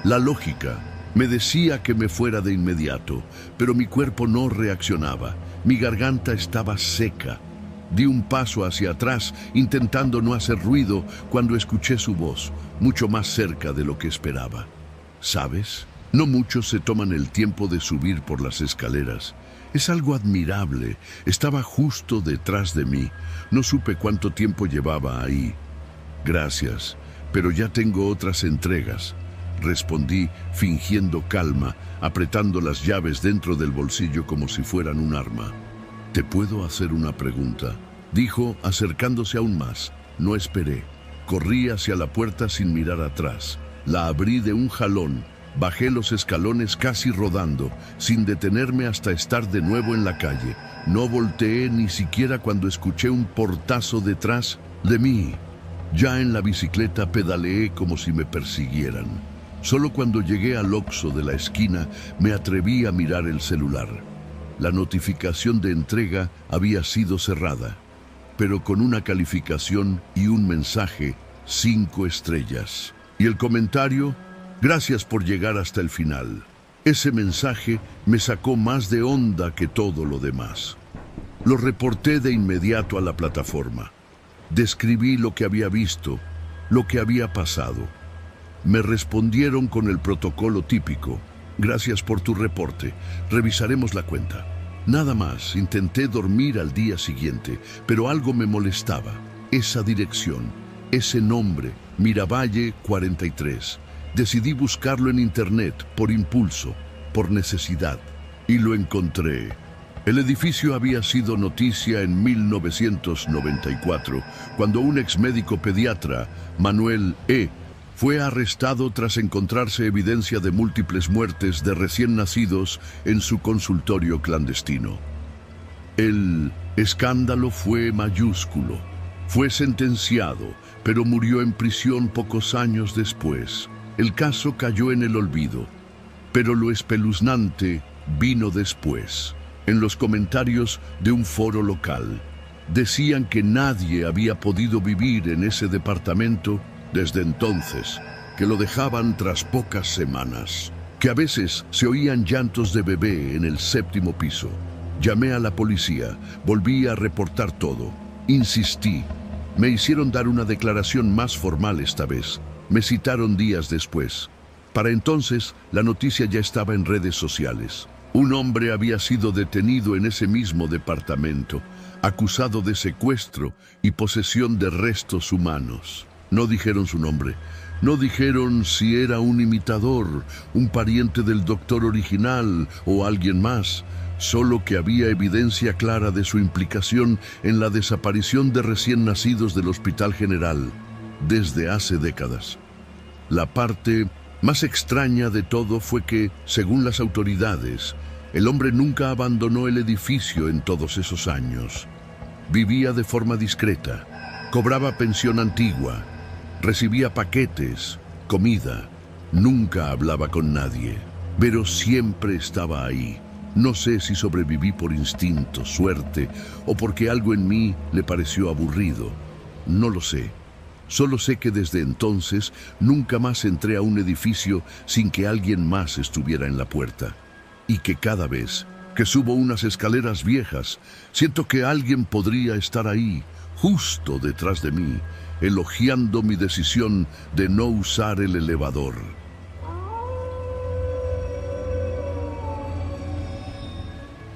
La lógica me decía que me fuera de inmediato, pero mi cuerpo no reaccionaba. Mi garganta estaba seca. Di un paso hacia atrás, intentando no hacer ruido, cuando escuché su voz, mucho más cerca de lo que esperaba. ¿Sabes? No muchos se toman el tiempo de subir por las escaleras. Es algo admirable. Estaba justo detrás de mí. No supe cuánto tiempo llevaba ahí. Gracias, pero ya tengo otras entregas, respondí fingiendo calma, apretando las llaves dentro del bolsillo como si fueran un arma. ¿Te puedo hacer una pregunta?, dijo, acercándose aún más. No esperé. Corrí hacia la puerta sin mirar atrás. La abrí de un jalón. Bajé los escalones casi rodando, sin detenerme hasta estar de nuevo en la calle. No volteé ni siquiera cuando escuché un portazo detrás de mí. Ya en la bicicleta pedaleé como si me persiguieran. Solo cuando llegué al Oxxo de la esquina me atreví a mirar el celular. La notificación de entrega había sido cerrada, pero con una calificación y un mensaje, 5 estrellas. Y el comentario: gracias por llegar hasta el final. Ese mensaje me sacó más de onda que todo lo demás. Lo reporté de inmediato a la plataforma. Describí lo que había visto, lo que había pasado. Me respondieron con el protocolo típico: gracias por tu reporte, revisaremos la cuenta. Nada más. Intenté dormir al día siguiente, pero algo me molestaba. Esa dirección, ese nombre, Miravalle 43. Decidí buscarlo en internet, por impulso, por necesidad, y lo encontré. El edificio había sido noticia en 1994, cuando un exmédico pediatra, Manuel E., fue arrestado tras encontrarse evidencia de múltiples muertes de recién nacidos en su consultorio clandestino. El escándalo fue mayúsculo. Fue sentenciado, pero murió en prisión pocos años después. El caso cayó en el olvido, pero lo espeluznante vino después. En los comentarios de un foro local, decían que nadie había podido vivir en ese departamento desde entonces, que lo dejaban tras pocas semanas, que a veces se oían llantos de bebé en el 7º piso. Llamé a la policía, volví a reportar todo, insistí. Me hicieron dar una declaración más formal esta vez. Me citaron días después. Para entonces, la noticia ya estaba en redes sociales. Un hombre había sido detenido en ese mismo departamento, acusado de secuestro y posesión de restos humanos. No dijeron su nombre, no dijeron si era un imitador, un pariente del doctor original o alguien más, solo que había evidencia clara de su implicación en la desaparición de recién nacidos del Hospital General desde hace décadas. La parte más extraña de todo fue que, según las autoridades, el hombre nunca abandonó el edificio en todos esos años. Vivía de forma discreta, cobraba pensión antigua, recibía paquetes, comida, nunca hablaba con nadie, pero siempre estaba ahí. No sé si sobreviví por instinto, suerte, o porque algo en mí le pareció aburrido. No lo sé. Solo sé que desde entonces nunca más entré a un edificio sin que alguien más estuviera en la puerta. Y que cada vez que subo unas escaleras viejas, siento que alguien podría estar ahí, justo detrás de mí, elogiando mi decisión de no usar el elevador.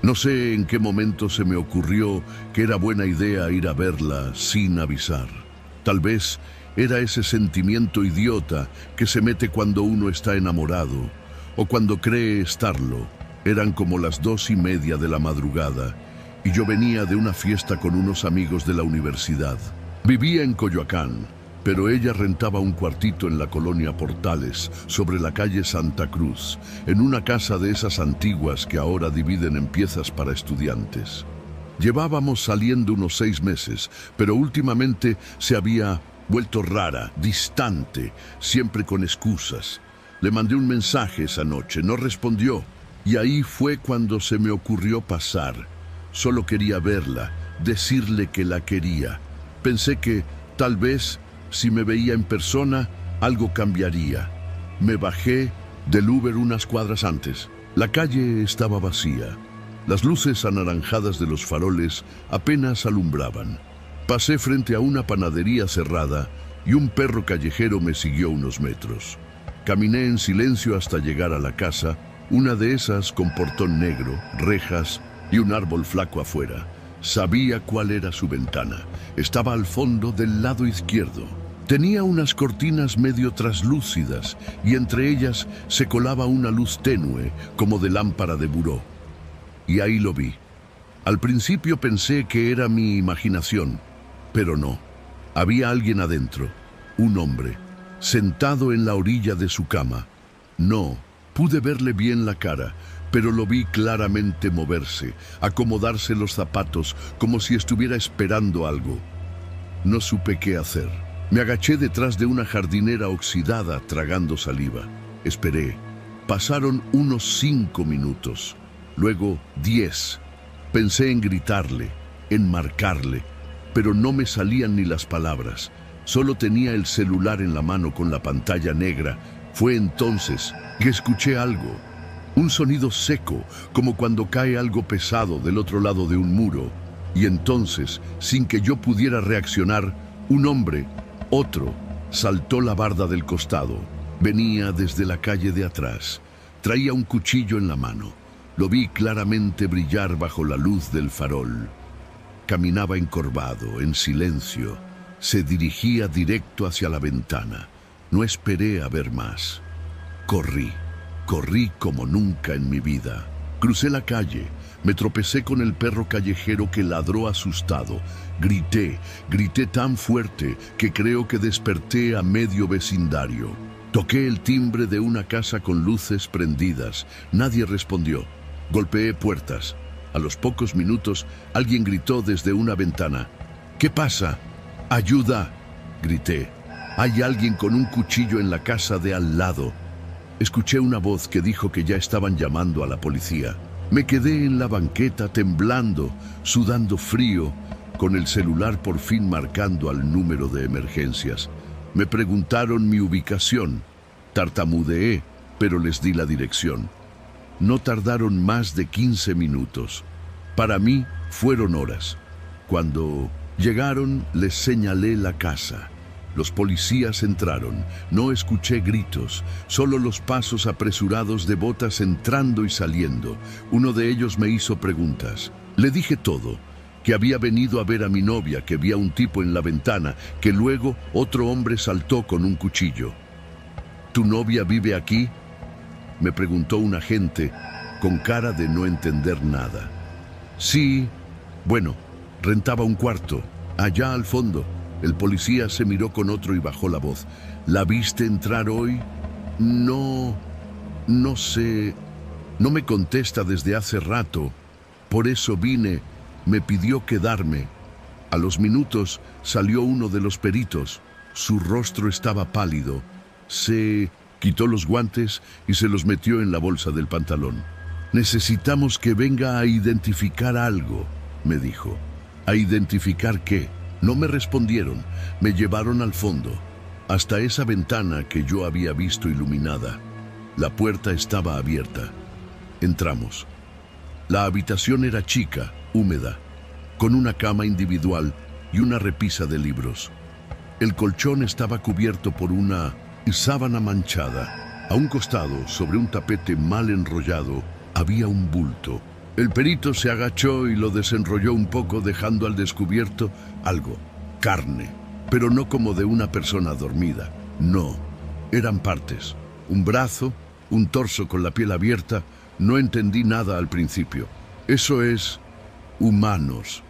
No sé en qué momento se me ocurrió que era buena idea ir a verla sin avisar. Tal vez era ese sentimiento idiota que se mete cuando uno está enamorado, o cuando cree estarlo. Eran como las 2:30 de la madrugada, y yo venía de una fiesta con unos amigos de la universidad. Vivía en Coyoacán, pero ella rentaba un cuartito en la colonia Portales, sobre la calle Santa Cruz, en una casa de esas antiguas que ahora dividen en piezas para estudiantes. Llevábamos saliendo unos 6 meses, pero últimamente se había vuelto rara, distante, siempre con excusas. Le mandé un mensaje esa noche, no respondió, y ahí fue cuando se me ocurrió pasar. Solo quería verla, decirle que la quería. Pensé que, tal vez, si me veía en persona, algo cambiaría. Me bajé del Uber unas cuadras antes. La calle estaba vacía. Las luces anaranjadas de los faroles apenas alumbraban. Pasé frente a una panadería cerrada y un perro callejero me siguió unos metros. Caminé en silencio hasta llegar a la casa, una de esas con portón negro, rejas y un árbol flaco afuera. Sabía cuál era su ventana. Estaba al fondo del lado izquierdo. Tenía unas cortinas medio traslúcidas y entre ellas se colaba una luz tenue, como de lámpara de buró. Y ahí lo vi. Al principio pensé que era mi imaginación, pero no. Había alguien adentro, un hombre, sentado en la orilla de su cama. No pude verle bien la cara, pero lo vi claramente moverse, acomodarse los zapatos, como si estuviera esperando algo. No supe qué hacer. Me agaché detrás de una jardinera oxidada, tragando saliva. Esperé. Pasaron unos 5 minutos, luego 10. Pensé en gritarle, en marcarle, pero no me salían ni las palabras. Solo tenía el celular en la mano con la pantalla negra. Fue entonces que escuché algo. Un sonido seco, como cuando cae algo pesado del otro lado de un muro. Y entonces, sin que yo pudiera reaccionar, un hombre, otro, saltó la barda del costado. Venía desde la calle de atrás. Traía un cuchillo en la mano. Lo vi claramente brillar bajo la luz del farol. Caminaba encorvado, en silencio. Se dirigía directo hacia la ventana. No esperé a ver más. Corrí como nunca en mi vida. Crucé la calle. Me tropecé con el perro callejero que ladró asustado. Grité tan fuerte que creo que desperté a medio vecindario. Toqué el timbre de una casa con luces prendidas. Nadie respondió. Golpeé puertas. A los pocos minutos, alguien gritó desde una ventana. ¿Qué pasa? ¡Ayuda!, grité. Hay alguien con un cuchillo en la casa de al lado. Escuché una voz que dijo que ya estaban llamando a la policía. Me quedé en la banqueta temblando, sudando frío, con el celular por fin marcando al número de emergencias. Me preguntaron mi ubicación. Tartamudeé, pero les di la dirección. No tardaron más de 15 minutos. Para mí fueron horas. Cuando llegaron, les señalé la casa. Los policías entraron. No escuché gritos, solo los pasos apresurados de botas entrando y saliendo. Uno de ellos me hizo preguntas. Le dije todo, que había venido a ver a mi novia, que vi a un tipo en la ventana, que luego otro hombre saltó con un cuchillo. ¿Tu novia vive aquí?, me preguntó un agente con cara de no entender nada. Sí, bueno, rentaba un cuarto, allá al fondo. El policía se miró con otro y bajó la voz. ¿La viste entrar hoy? No sé. No me contesta desde hace rato. Por eso vine. Me pidió quedarme. A los minutos salió uno de los peritos. Su rostro estaba pálido. Se quitó los guantes y se los metió en la bolsa del pantalón. Necesitamos que venga a identificar algo, me dijo. ¿A identificar qué? No me respondieron. Me llevaron al fondo, hasta esa ventana que yo había visto iluminada. La puerta estaba abierta. Entramos. La habitación era chica, húmeda, con una cama individual y una repisa de libros. El colchón estaba cubierto por una sábana manchada. A un costado, sobre un tapete mal enrollado, había un bulto. El perito se agachó y lo desenrolló un poco, dejando al descubierto algo, carne, pero no como de una persona dormida. No, eran partes. Un brazo, un torso con la piel abierta. No entendí nada al principio. Eso es humanos.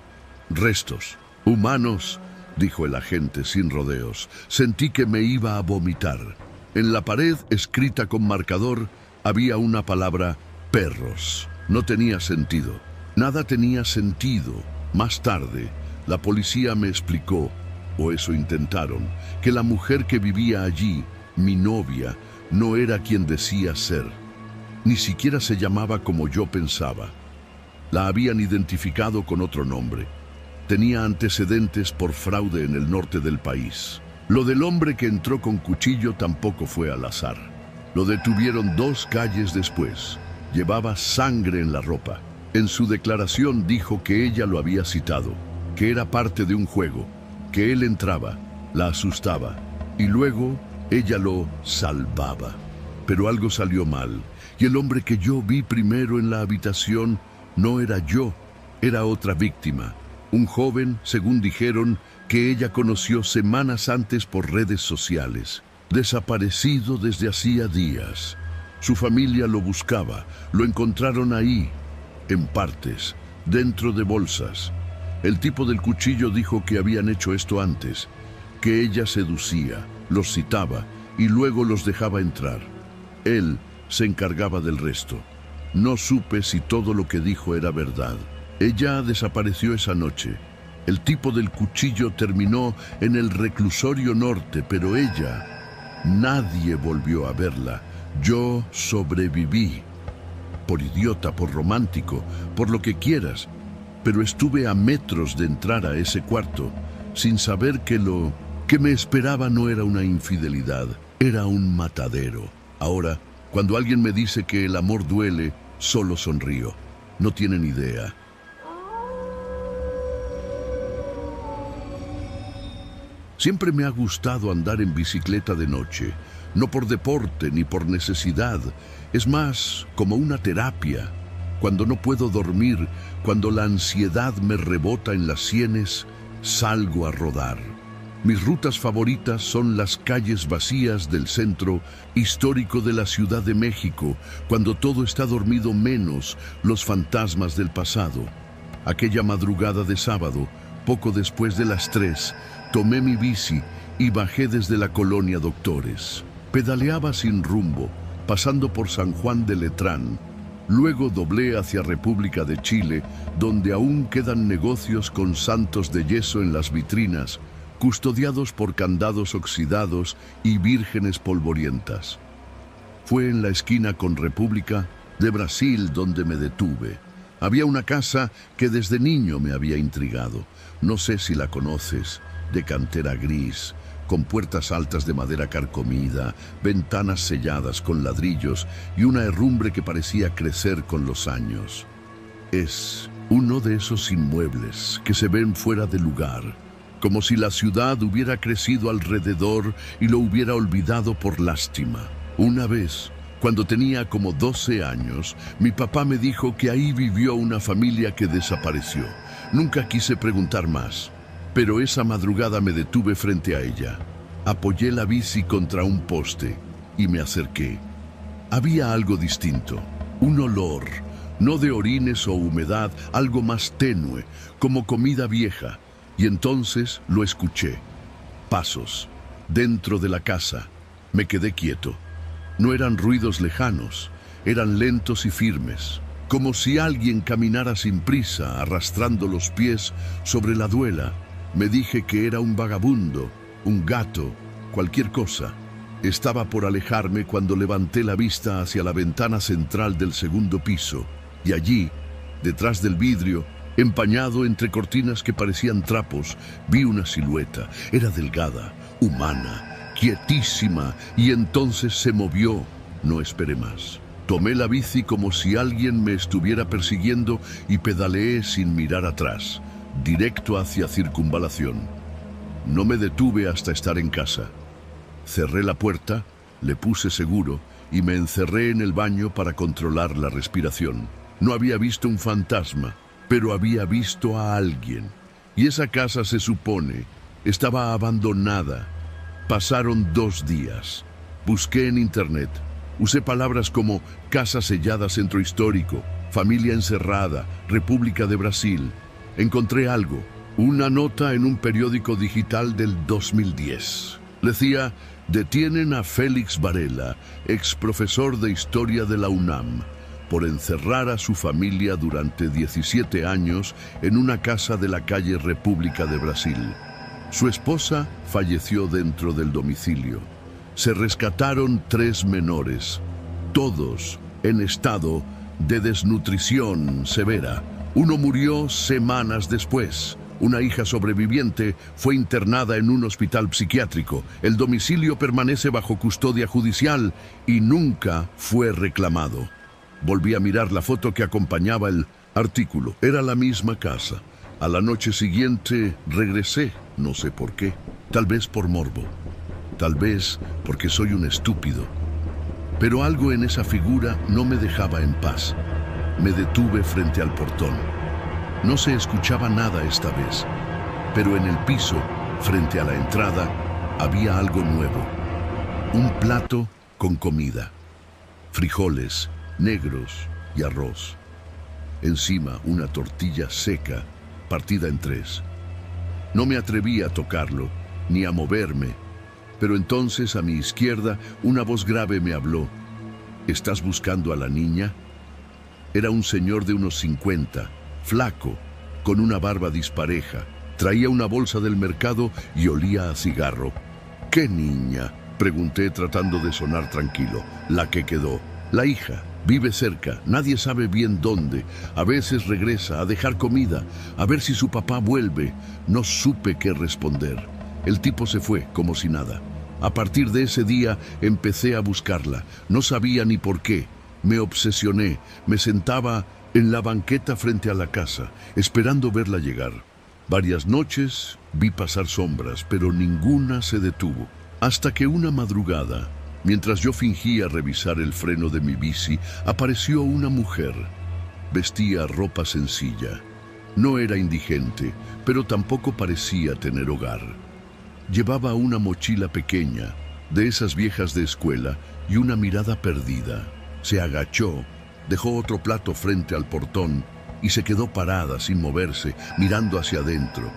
Restos. Humanos, dijo el agente sin rodeos. Sentí que me iba a vomitar. En la pared, escrita con marcador, había una palabra: perros. No tenía sentido. Nada tenía sentido. Más tarde, la policía me explicó, o eso intentaron, que la mujer que vivía allí, mi novia, no era quien decía ser. Ni siquiera se llamaba como yo pensaba. La habían identificado con otro nombre. Tenía antecedentes por fraude en el norte del país. Lo del hombre que entró con cuchillo tampoco fue al azar. Lo detuvieron 2 calles después. Llevaba sangre en la ropa. En su declaración dijo que ella lo había citado, que era parte de un juego, que él entraba, la asustaba y luego ella lo salvaba. Pero algo salió mal y el hombre que yo vi primero en la habitación no era yo, era otra víctima. Un joven, según dijeron, que ella conoció semanas antes por redes sociales, desaparecido desde hacía días. Su familia lo buscaba, lo encontraron ahí, en partes, dentro de bolsas. El tipo del cuchillo dijo que habían hecho esto antes, que ella seducía, los citaba y luego los dejaba entrar. Él se encargaba del resto. No supe si todo lo que dijo era verdad. Ella desapareció esa noche. El tipo del cuchillo terminó en el reclusorio norte, pero ella, nadie volvió a verla. Yo sobreviví. Por idiota, por romántico, por lo que quieras, pero estuve a metros de entrar a ese cuarto, sin saber que lo que me esperaba no era una infidelidad, era un matadero. Ahora, cuando alguien me dice que el amor duele, solo sonrío. No tienen idea. Siempre me ha gustado andar en bicicleta de noche, no por deporte ni por necesidad, es más como una terapia. Cuando no puedo dormir, cuando la ansiedad me rebota en las sienes, salgo a rodar. Mis rutas favoritas son las calles vacías del centro histórico de la Ciudad de México, cuando todo está dormido menos los fantasmas del pasado. Aquella madrugada de sábado, poco después de las 3, tomé mi bici y bajé desde la colonia Doctores. Pedaleaba sin rumbo, pasando por San Juan de Letrán. Luego doblé hacia República de Chile, donde aún quedan negocios con santos de yeso en las vitrinas, custodiados por candados oxidados y vírgenes polvorientas. Fue en la esquina con República de Brasil donde me detuve. Había una casa que desde niño me había intrigado. No sé si la conoces, de cantera gris, con puertas altas de madera carcomida, ventanas selladas con ladrillos y una herrumbre que parecía crecer con los años. Es uno de esos inmuebles que se ven fuera de lugar, como si la ciudad hubiera crecido alrededor y lo hubiera olvidado por lástima. Una vez, cuando tenía como 12 años, mi papá me dijo que ahí vivió una familia que desapareció. Nunca quise preguntar más, pero esa madrugada me detuve frente a ella. Apoyé la bici contra un poste y me acerqué. Había algo distinto, un olor, no de orines o humedad, algo más tenue, como comida vieja. Y entonces lo escuché. Pasos, dentro de la casa. Me quedé quieto. No eran ruidos lejanos, eran lentos y firmes, como si alguien caminara sin prisa, arrastrando los pies sobre la duela. Me dije que era un vagabundo, un gato, cualquier cosa. Estaba por alejarme cuando levanté la vista hacia la ventana central del segundo piso, y allí, detrás del vidrio, empañado entre cortinas que parecían trapos, vi una silueta. Era delgada, humana, quietísima, y entonces se movió. No esperé más. Tomé la bici como si alguien me estuviera persiguiendo y pedaleé sin mirar atrás, directo hacia Circunvalación. No me detuve hasta estar en casa. Cerré la puerta, le puse seguro y me encerré en el baño para controlar la respiración. No había visto un fantasma, pero había visto a alguien. Y esa casa, se supone, estaba abandonada. Pasaron 2 días. Busqué en internet. Usé palabras como casa sellada centro histórico, familia encerrada, República de Brasil. Encontré algo, una nota en un periódico digital del 2010. Decía: detienen a Félix Varela, ex profesor de historia de la UNAM, por encerrar a su familia durante 17 años en una casa de la calle República de Brasil. Su esposa falleció dentro del domicilio. Se rescataron 3 menores, todos en estado de desnutrición severa. Uno murió semanas después. Una hija sobreviviente fue internada en un hospital psiquiátrico. El domicilio permanece bajo custodia judicial y nunca fue reclamado. Volví a mirar la foto que acompañaba el Artículo. Era la misma casa. A la noche siguiente regresé, no sé por qué. Tal vez por morbo. Tal vez porque soy un estúpido. Pero algo en esa figura no me dejaba en paz. Me detuve frente al portón. No se escuchaba nada esta vez, pero en el piso, frente a la entrada, había algo nuevo. Un plato con comida. Frijoles negros y arroz. Encima una tortilla seca, partida en tres. No me atreví a tocarlo, ni a moverme, pero entonces a mi izquierda una voz grave me habló. ¿Estás buscando a la niña? Era un señor de unos 50, flaco, con una barba dispareja. Traía una bolsa del mercado y olía a cigarro. ¿Qué niña?, pregunté tratando de sonar tranquilo. La que quedó. La hija. Vive cerca, nadie sabe bien dónde. A veces regresa a dejar comida, a ver si su papá vuelve. No supe qué responder. El tipo se fue, como si nada. A partir de ese día empecé a buscarla. No sabía ni por qué. Me obsesioné. Me sentaba en la banqueta frente a la casa, esperando verla llegar. Varias noches vi pasar sombras, pero ninguna se detuvo. Hasta que una madrugada, mientras yo fingía revisar el freno de mi bici, apareció una mujer. Vestía ropa sencilla. No era indigente, pero tampoco parecía tener hogar. Llevaba una mochila pequeña, de esas viejas de escuela, y una mirada perdida. Se agachó, dejó otro plato frente al portón y se quedó parada sin moverse, mirando hacia adentro.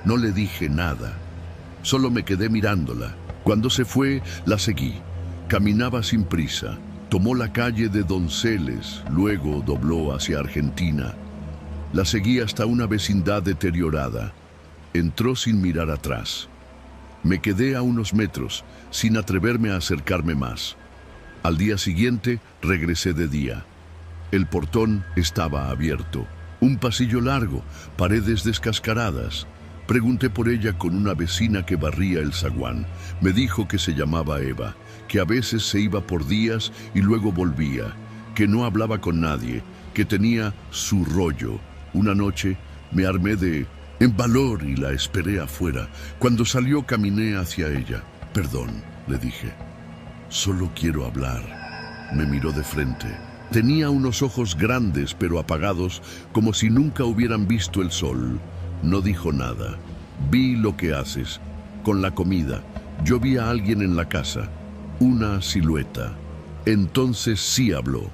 No le dije nada, solo me quedé mirándola. Cuando se fue, la seguí. Caminaba sin prisa. Tomó la calle de Donceles, luego dobló hacia Argentina. La seguí hasta una vecindad deteriorada. Entró sin mirar atrás. Me quedé a unos metros, sin atreverme a acercarme más. Al día siguiente, regresé de día. El portón estaba abierto. Un pasillo largo, paredes descascaradas. Pregunté por ella con una vecina que barría el zaguán. Me dijo que se llamaba Eva, que a veces se iba por días y luego volvía, que no hablaba con nadie, que tenía su rollo. Una noche me armé en valor y la esperé afuera. Cuando salió caminé hacia ella. Perdón, le dije. Solo quiero hablar. Me miró de frente. Tenía unos ojos grandes pero apagados, como si nunca hubieran visto el sol. No dijo nada. Vi lo que haces. Con la comida. Yo vi a alguien en la casa. Una silueta. Entonces sí habló.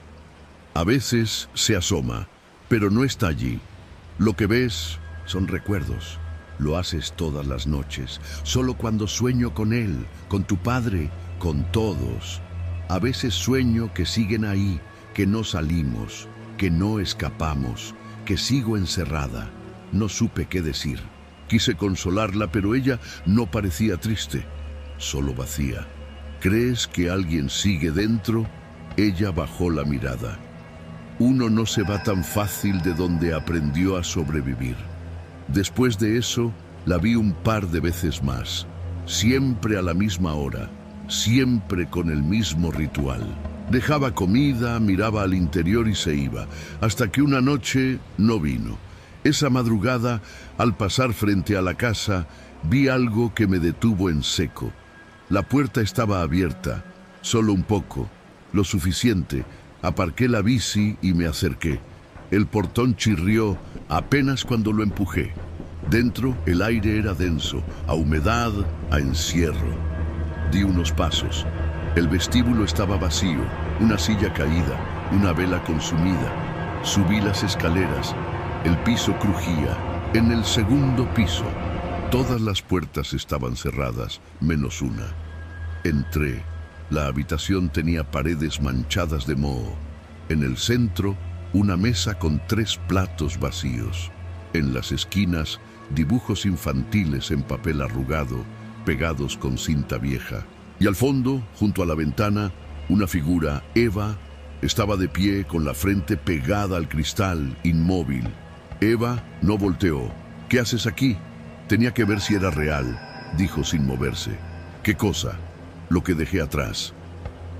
A veces se asoma, pero no está allí. Lo que ves son recuerdos. Lo haces todas las noches. Solo cuando sueño con él, con tu padre, con todos. A veces sueño que siguen ahí, que no salimos, que no escapamos, que sigo encerrada. No supe qué decir. Quise consolarla, pero ella no parecía triste, solo vacía. ¿Crees que alguien sigue dentro? Ella bajó la mirada. Uno no se va tan fácil de donde aprendió a sobrevivir. Después de eso, la vi un par de veces más. Siempre a la misma hora, siempre con el mismo ritual. Dejaba comida, miraba al interior y se iba, hasta que una noche no vino. Esa madrugada, al pasar frente a la casa, vi algo que me detuvo en seco. La puerta estaba abierta, solo un poco, lo suficiente. Aparqué la bici y me acerqué. El portón chirrió apenas cuando lo empujé. Dentro el aire era denso, a humedad, a encierro. Di unos pasos. El vestíbulo estaba vacío, una silla caída, una vela consumida. Subí las escaleras. El piso crujía. En el segundo piso, todas las puertas estaban cerradas, menos una. Entré. La habitación tenía paredes manchadas de moho. En el centro, una mesa con 3 platos vacíos. En las esquinas, dibujos infantiles en papel arrugado, pegados con cinta vieja. Y al fondo, junto a la ventana, una figura, Eva, estaba de pie con la frente pegada al cristal, inmóvil. Eva no volteó. ¿Qué haces aquí? Tenía que ver si era real, dijo sin moverse. ¿Qué cosa? Lo que dejé atrás.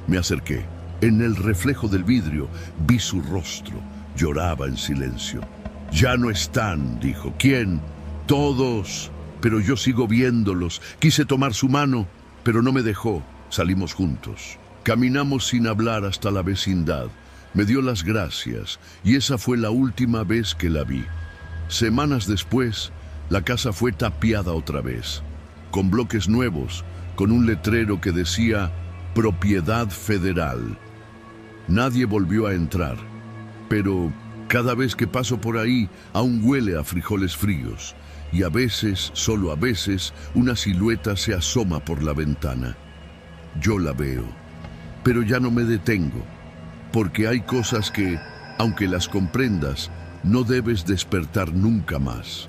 Me acerqué. En el reflejo del vidrio vi su rostro, Lloraba en silencio. Ya no están, dijo. ¿Quién? Todos. Pero yo sigo viéndolos. Quise tomar su mano, pero no me dejó. Salimos juntos. Caminamos sin hablar hasta la vecindad. Me dio las gracias y esa fue la última vez que la vi. Semanas después, la casa fue tapiada otra vez, con bloques nuevos, con un letrero que decía Propiedad Federal. Nadie volvió a entrar, pero cada vez que paso por ahí aún huele a frijoles fríos y a veces, solo a veces, una silueta se asoma por la ventana. Yo la veo, pero ya no me detengo, porque hay cosas que, aunque las comprendas, no debes despertar nunca más.